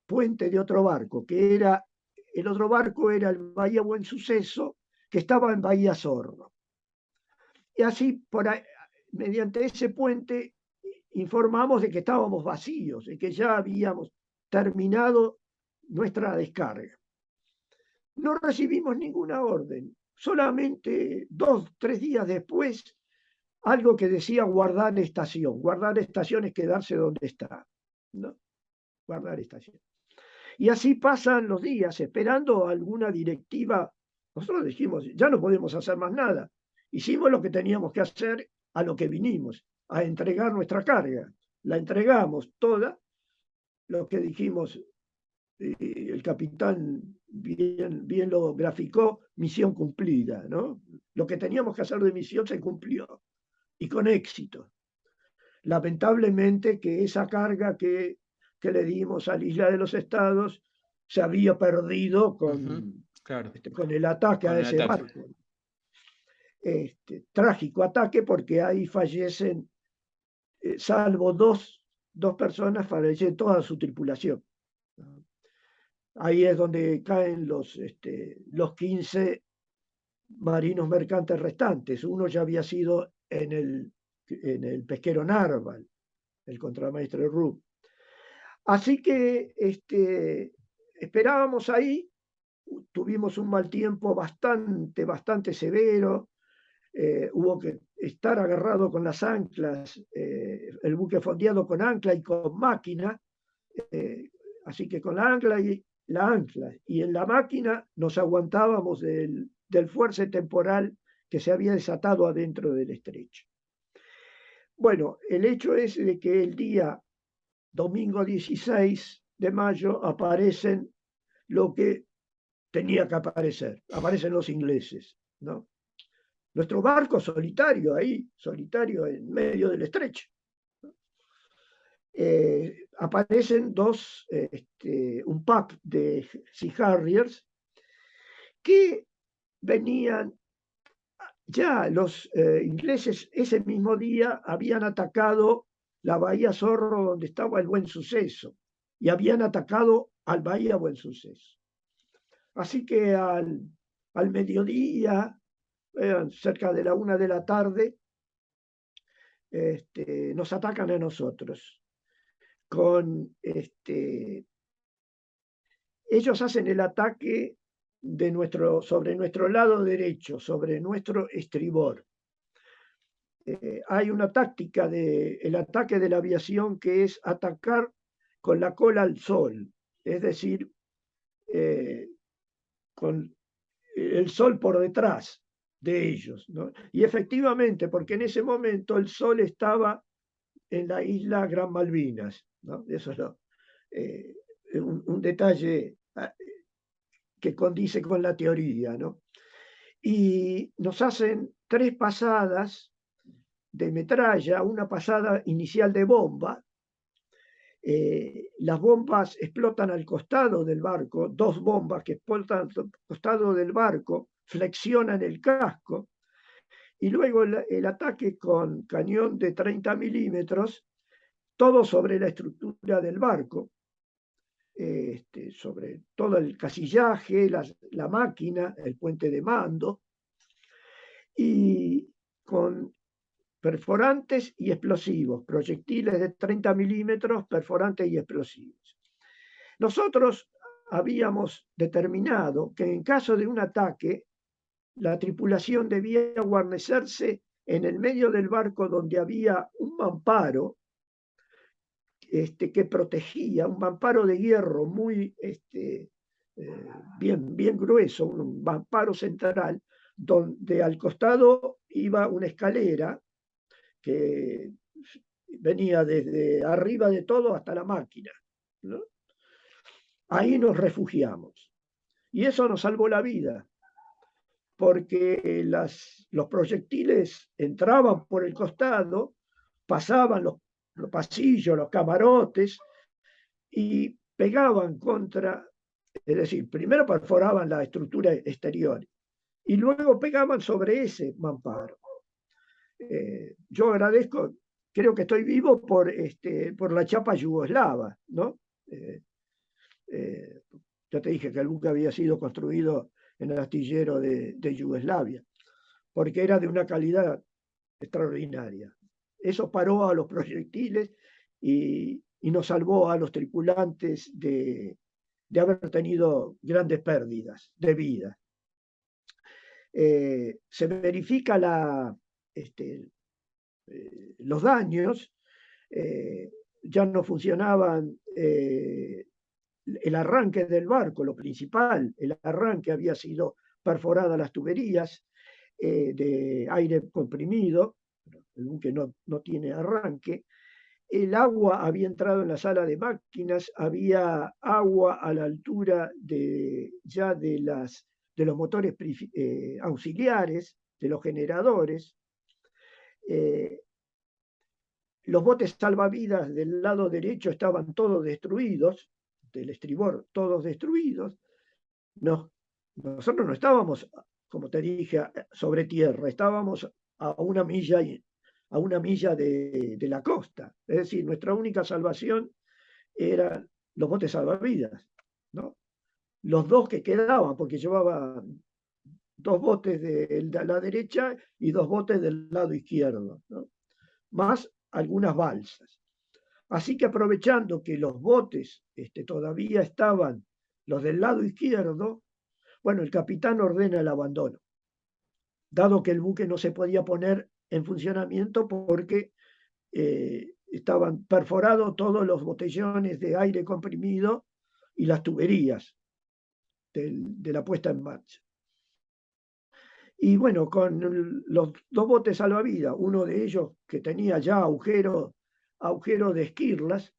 puente de otro barco, el otro barco era el Bahía Buen Suceso, que estaba en Bahía Zorro. Y así, mediante ese puente, informamos de que estábamos vacíos, de que ya habíamos terminado nuestra descarga. No recibimos ninguna orden, solamente 2, 3 días después, algo que decía guardar estación. Guardar estación es quedarse donde está, ¿no? Guardar estación. Y así pasan los días esperando alguna directiva. Nosotros dijimos, ya no podemos hacer más nada. Hicimos lo que teníamos que hacer, a lo que vinimos, a entregar nuestra carga. La entregamos toda, lo que dijimos, el capitán bien lo graficó, misión cumplida, ¿no? Lo que teníamos que hacer de misión se cumplió, y con éxito. Lamentablemente que esa carga que le dimos a la Isla de los Estados se había perdido Claro, con el ataque con a el ese ataque. barco. Trágico ataque porque ahí fallecen, salvo dos personas, fallecen toda su tripulación. Ahí es donde caen los 15 marinos mercantes restantes. Uno ya había sido en el pesquero Narval, el contramaestre Rupp. Así que esperábamos ahí, tuvimos un mal tiempo bastante severo, hubo que estar agarrado con las anclas, el buque fondeado con ancla y con máquina, así que con la ancla y en la máquina nos aguantábamos del fuerce temporal que se había desatado adentro del estrecho. Bueno, el hecho es de que el día domingo 16 de mayo aparecen lo que tenía que aparecer, aparecen los ingleses, ¿no? Nuestro barco solitario ahí, solitario en medio del estrecho. Aparecen un pack de Sea Harriers que venían, ya los ingleses ese mismo día habían atacado la Bahía Zorro donde estaba el Buen Suceso y habían atacado al Bahía Buen Suceso. Así que al mediodía, cerca de la 1 de la tarde, nos atacan a nosotros. Ellos hacen el ataque sobre nuestro lado derecho, sobre nuestro estribor. Hay una táctica del ataque de la aviación que es atacar con la cola al sol, es decir, con el sol por detrás de ellos, ¿no? Y efectivamente, porque en ese momento el sol estaba en la isla Gran Malvinas, ¿no? Eso es un detalle que condice con la teoría, ¿no? Y nos hacen 3 pasadas de metralla, una pasada inicial de bomba. Las bombas explotan al costado del barco, 2 bombas que explotan al costado del barco, flexionan el casco, y luego el ataque con cañón de 30 milímetros, todo sobre la estructura del barco, sobre todo el casillaje, la máquina, el puente de mando, y con perforantes y explosivos, proyectiles de 30 milímetros, perforantes y explosivos. Nosotros habíamos determinado que en caso de un ataque, la tripulación debía guarnecerse en el medio del barco donde había un mamparo que protegía, un mamparo de hierro muy bien grueso, un mamparo central, donde al costado iba una escalera que venía desde arriba de todo hasta la máquina, ¿no? Ahí nos refugiamos. Y eso nos salvó la vida, porque los proyectiles entraban por el costado, pasaban los pasillos, los camarotes, y pegaban contra, es decir, primero perforaban la estructura exterior y luego pegaban sobre ese mamparo. Yo agradezco, creo que estoy vivo por la chapa yugoslava, ¿no? Ya te dije que el buque había sido construido en el astillero de Yugoslavia, porque era de una calidad extraordinaria. Eso paró a los proyectiles y nos salvó a los tripulantes de haber tenido grandes pérdidas de vida. Se verifica los daños, ya no funcionaban el arranque del barco, lo principal, el arranque había sido perforadas las tuberías de aire comprimido, el buque no tiene arranque, el agua había entrado en la sala de máquinas, había agua a la altura de los motores auxiliares, de los generadores. Los botes salvavidas del lado derecho estaban todos destruidos, del estribor todos destruidos. Nosotros no estábamos, como te dije, sobre tierra, estábamos a una milla de la costa. Es decir, nuestra única salvación eran los botes salvavidas, ¿no? Los 2 que quedaban, porque llevaba 2 botes de la derecha y 2 botes del lado izquierdo, ¿no? Más algunas balsas. Así que aprovechando que los botes todavía estaban, los del lado izquierdo, bueno, el capitán ordena el abandono, dado que el buque no se podía poner en funcionamiento porque estaban perforados todos los botellones de aire comprimido y las tuberías de la puesta en marcha. Y bueno, con los 2 botes salvavidas, uno de ellos que tenía ya agujero de esquirlas,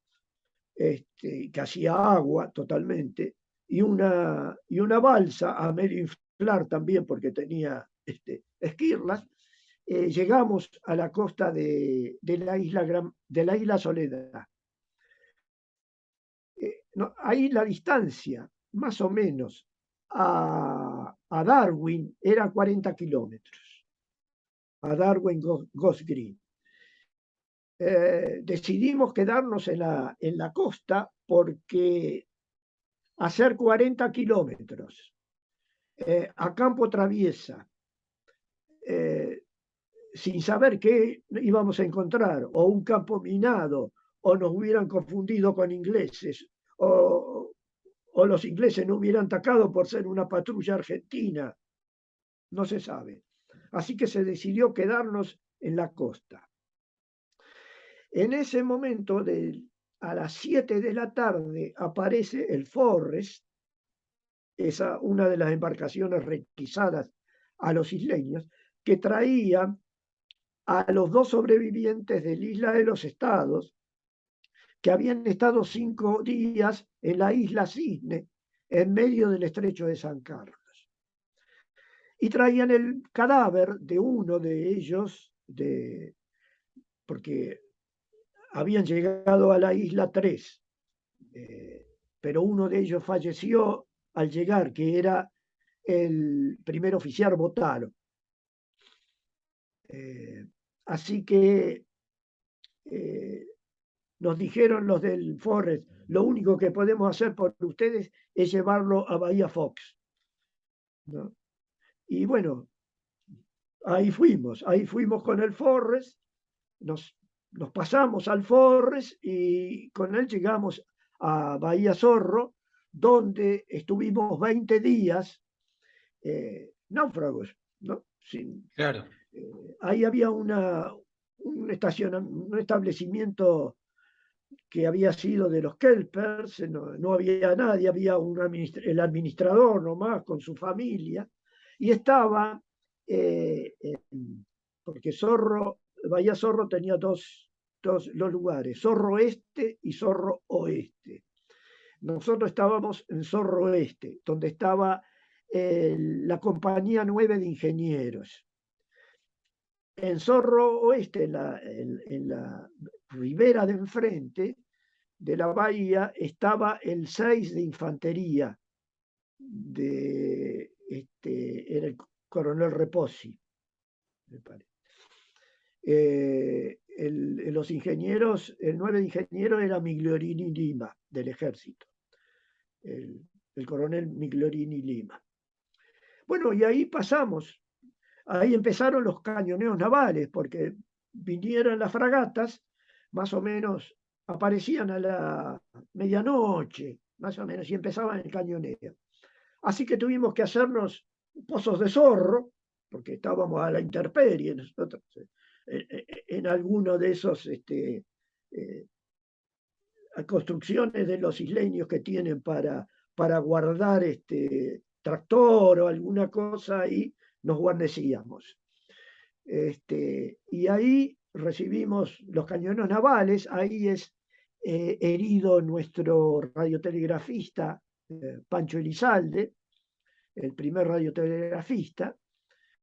que hacía agua totalmente, y una balsa a medio inflar también porque tenía esquirlas, llegamos a la costa de la isla Soledad. No, ahí la distancia, más o menos, a Darwin era 40 kilómetros, a Darwin Ghost Green. Decidimos quedarnos en la costa porque hacer 40 kilómetros a campo traviesa, sin saber qué íbamos a encontrar, o un campo minado, o nos hubieran confundido con ingleses, o los ingleses no hubieran atacado por ser una patrulla argentina, no se sabe. Así que se decidió quedarnos en la costa. En ese momento, a las 7 de la tarde, aparece el Forrest, una de las embarcaciones requisadas a los isleños, que traía a los 2 sobrevivientes de la Isla de los Estados, que habían estado 5 días en la isla Cisne, en medio del estrecho de San Carlos. Y traían el cadáver de uno de ellos, porque habían llegado a la isla 3, pero uno de ellos falleció al llegar, que era el primer oficial Botaro. Así que nos dijeron los del Forrest, lo único que podemos hacer por ustedes es llevarlo a Bahía Fox, ¿no? Y bueno, ahí fuimos con el Forrest, nos pasamos al Forrest y con él llegamos a Bahía Zorro, donde estuvimos 20 días náufragos, ¿no? Claro. Ahí había un establecimiento que había sido de los Kelpers, no había nadie, había el administrador nomás con su familia, y estaba, porque Bahía Zorro tenía dos lugares, Zorro Este y Zorro Oeste. Nosotros estábamos en Zorro Oeste, donde estaba la Compañía 9 de Ingenieros. En Zorro Oeste, en la ribera de enfrente de la bahía, estaba el 6 de Infantería, era el coronel Reposi, me parece. Los ingenieros, el 9 de Ingenieros era Migliorini Lima, del ejército, el coronel Migliorini Lima. Bueno, y ahí pasamos. Ahí empezaron los cañoneos navales, porque vinieron las fragatas, más o menos aparecían a la medianoche, más o menos, y empezaban el cañoneo. Así que tuvimos que hacernos pozos de zorro, porque estábamos a la intemperie nosotros, en alguno de esos construcciones de los isleños que tienen para guardar tractor o alguna cosa, y nos guarnecíamos. Y ahí recibimos los cañones navales, ahí es herido nuestro radiotelegrafista Pancho Elizalde, el primer radiotelegrafista,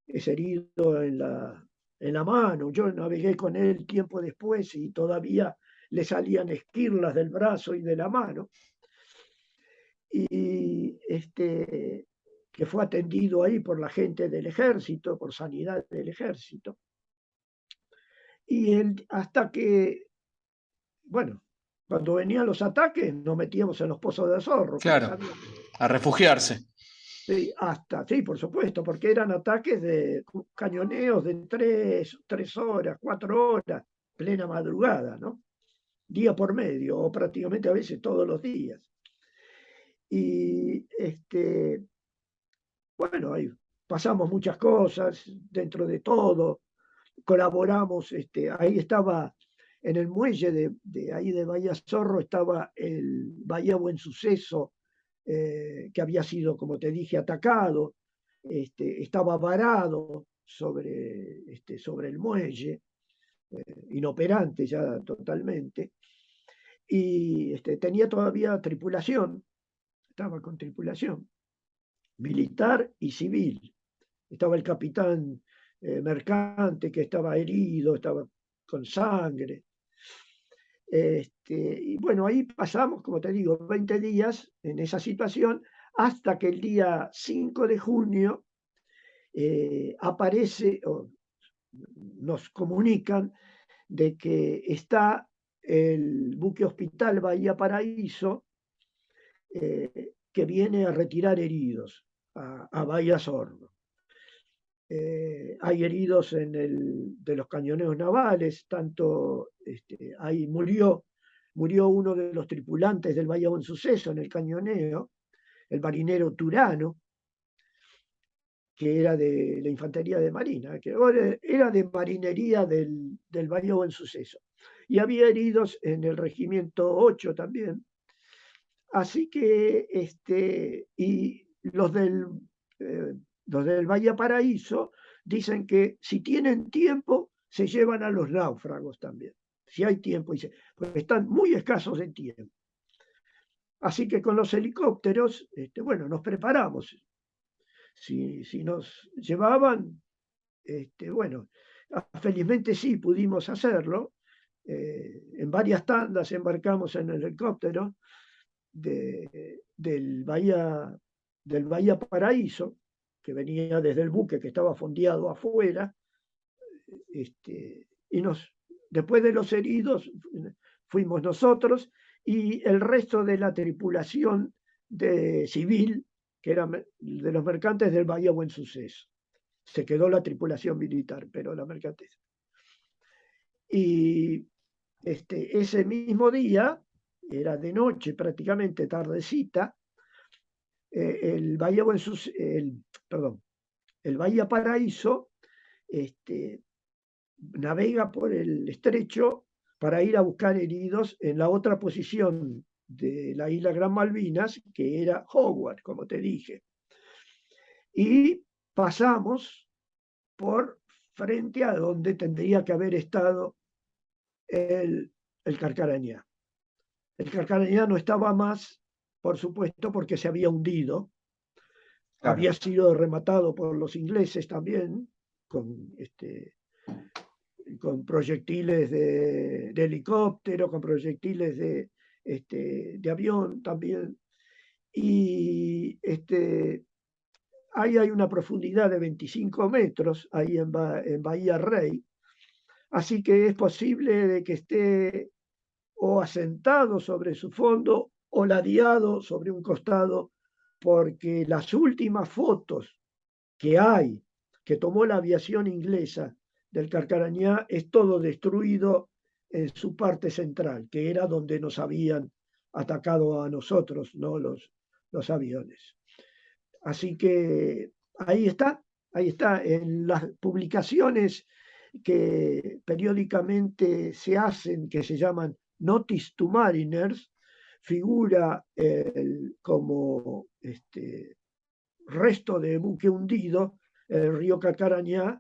es herido en la mano. Yo navegué con él tiempo después y todavía le salían esquirlas del brazo y de la mano. Y que fue atendido ahí por la gente del ejército, por sanidad del ejército. Y hasta que, bueno, cuando venían los ataques nos metíamos en los pozos de zorro. Claro, a refugiarse. Sí, sí, por supuesto, porque eran ataques de cañoneos de 3 horas, 4 horas, plena madrugada, ¿no? Día por medio, o prácticamente a veces todos los días. Y bueno, ahí pasamos muchas cosas dentro de todo, colaboramos, ahí estaba en el muelle de ahí de Bahía Zorro, estaba el Bahía Buen Suceso, que había sido, como te dije, atacado, estaba varado sobre el muelle, inoperante ya totalmente, y tenía todavía tripulación, estaba con tripulación militar y civil. Estaba el capitán mercante que estaba herido, estaba con sangre. Y bueno, ahí pasamos, como te digo, 20 días en esa situación, hasta que el día 5 de junio aparece, o nos comunican de que está el buque hospital Bahía Paraíso, que viene a retirar heridos a Bahía Sordo. Hay heridos de los cañoneos navales, tanto ahí murió uno de los tripulantes del Bahía Buen Suceso en el cañoneo, el marinero Turano, que era de la infantería de marina, que era de marinería del Bahía Buen Suceso. Y había heridos en el regimiento 8 también. Así que, y eh, los del Bahía Paraíso dicen que si tienen tiempo, se llevan a los náufragos también. Si hay tiempo, dice, pues están muy escasos de tiempo. Así que con los helicópteros, bueno, nos preparamos. Si nos llevaban, bueno, felizmente sí pudimos hacerlo. En varias tandas embarcamos en el helicóptero del Bahía Paraíso, que venía desde el buque que estaba fondeado afuera, y después de los heridos fuimos nosotros y el resto de la tripulación civil, que era de los mercantes del Bahía Buen Suceso. Se quedó la tripulación militar, pero la mercantes. Y ese mismo día, era de noche prácticamente, tardecita, el Bahía Paraíso navega por el estrecho para ir a buscar heridos en la otra posición de la isla Gran Malvinas, que era Howard, como te dije. Y pasamos por frente a donde tendría que haber estado el Carcarañá. El Carcarañá no estaba más, por supuesto, porque se había hundido. Claro. Había sido rematado por los ingleses también, con proyectiles de helicóptero, con proyectiles de avión también. Y ahí hay una profundidad de 25 metros, ahí en Bahía Rey. Así que es posible de que esté o asentado sobre su fondo o ladeado sobre un costado, porque las últimas fotos que hay, que tomó la aviación inglesa del Carcarañá, es todo destruido en su parte central, que era donde nos habían atacado a nosotros, ¿no? los aviones. Así que ahí está, en las publicaciones que periódicamente se hacen, que se llaman Notice to Mariners, figura como resto de buque hundido el río Carcarañá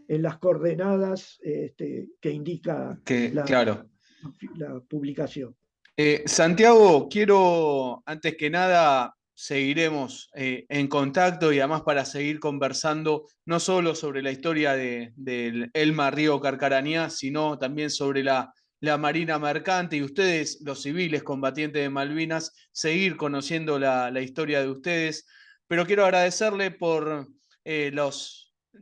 en las coordenadas que indica Claro. la publicación. Santiago, quiero, antes que nada, seguiremos en contacto y además para seguir conversando no solo sobre la historia del Elma Río Carcarañá, sino también sobre la Marina Mercante y ustedes, los civiles combatientes de Malvinas, seguir conociendo la historia de ustedes. Pero quiero agradecerle por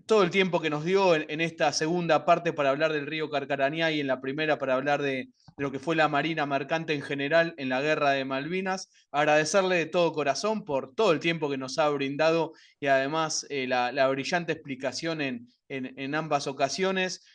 todo el tiempo que nos dio en esta segunda parte para hablar del río Carcarañá y en la primera para hablar de lo que fue la Marina Mercante en general en la Guerra de Malvinas. Agradecerle de todo corazón por todo el tiempo que nos ha brindado y además la brillante explicación en ambas ocasiones.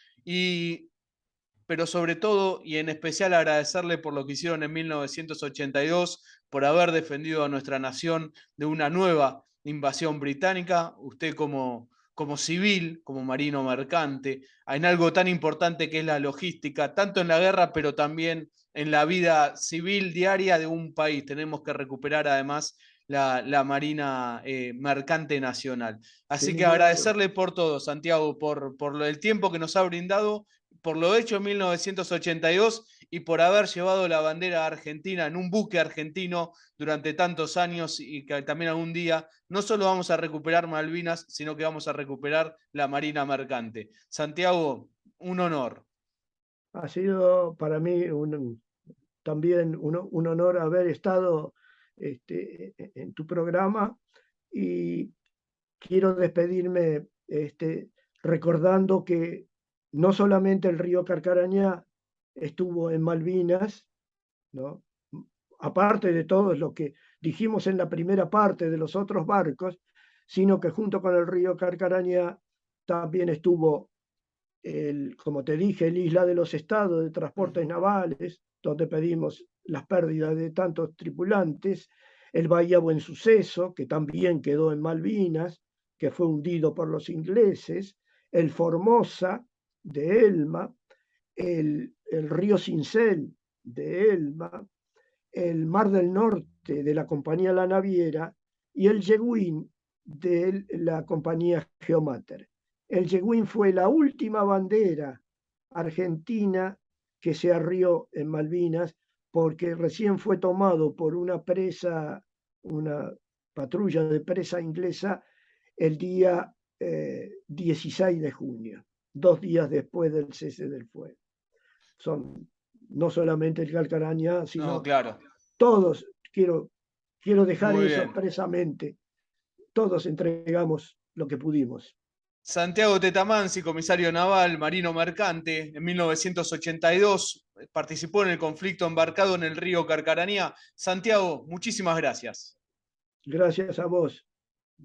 Pero sobre todo y en especial agradecerle por lo que hicieron en 1982, por haber defendido a nuestra nación de una nueva invasión británica. Usted como civil, como marino mercante, en algo tan importante que es la logística, tanto en la guerra, pero también en la vida civil diaria de un país. Tenemos que recuperar además la Marina Mercante Nacional. sin Así que ninguna duda. agradecerle por todo, Santiago, por el tiempo que nos ha brindado, por lo hecho en 1982 y por haber llevado la bandera argentina en un buque argentino durante tantos años, y que también algún día no solo vamos a recuperar Malvinas, sino que vamos a recuperar la Marina Mercante. Santiago, un honor. Ha sido para mí también un honor haber estado en tu programa, y quiero despedirme recordando que no solamente el río Carcarañá estuvo en Malvinas, ¿no? Aparte de todo lo que dijimos en la primera parte de los otros barcos, sino que junto con el río Carcarañá también estuvo, como te dije, el Isla de los Estados de Transportes Navales, donde pedimos las pérdidas de tantos tripulantes, el Bahía Buen Suceso, que también quedó en Malvinas, que fue hundido por los ingleses, el Formosa de Elma, el río Cincel de Elma, el Mar del Norte de la compañía La Naviera y el Yeguín de la compañía Geomater. El Yeguín fue la última bandera argentina que se arrió en Malvinas, porque recién fue tomado por una presa, una patrulla de presa inglesa, el día 16 de junio, 2 días después del cese del fuego. Son no solamente el Calcarañá, No, sino claro. todos, quiero dejar Muy eso bien. expresamente, todos entregamos lo que pudimos. Santiago Tetamanzi, comisario naval, marino mercante, en 1982 participó en el conflicto embarcado en el río Carcarañá. Santiago, muchísimas gracias. Gracias a vos.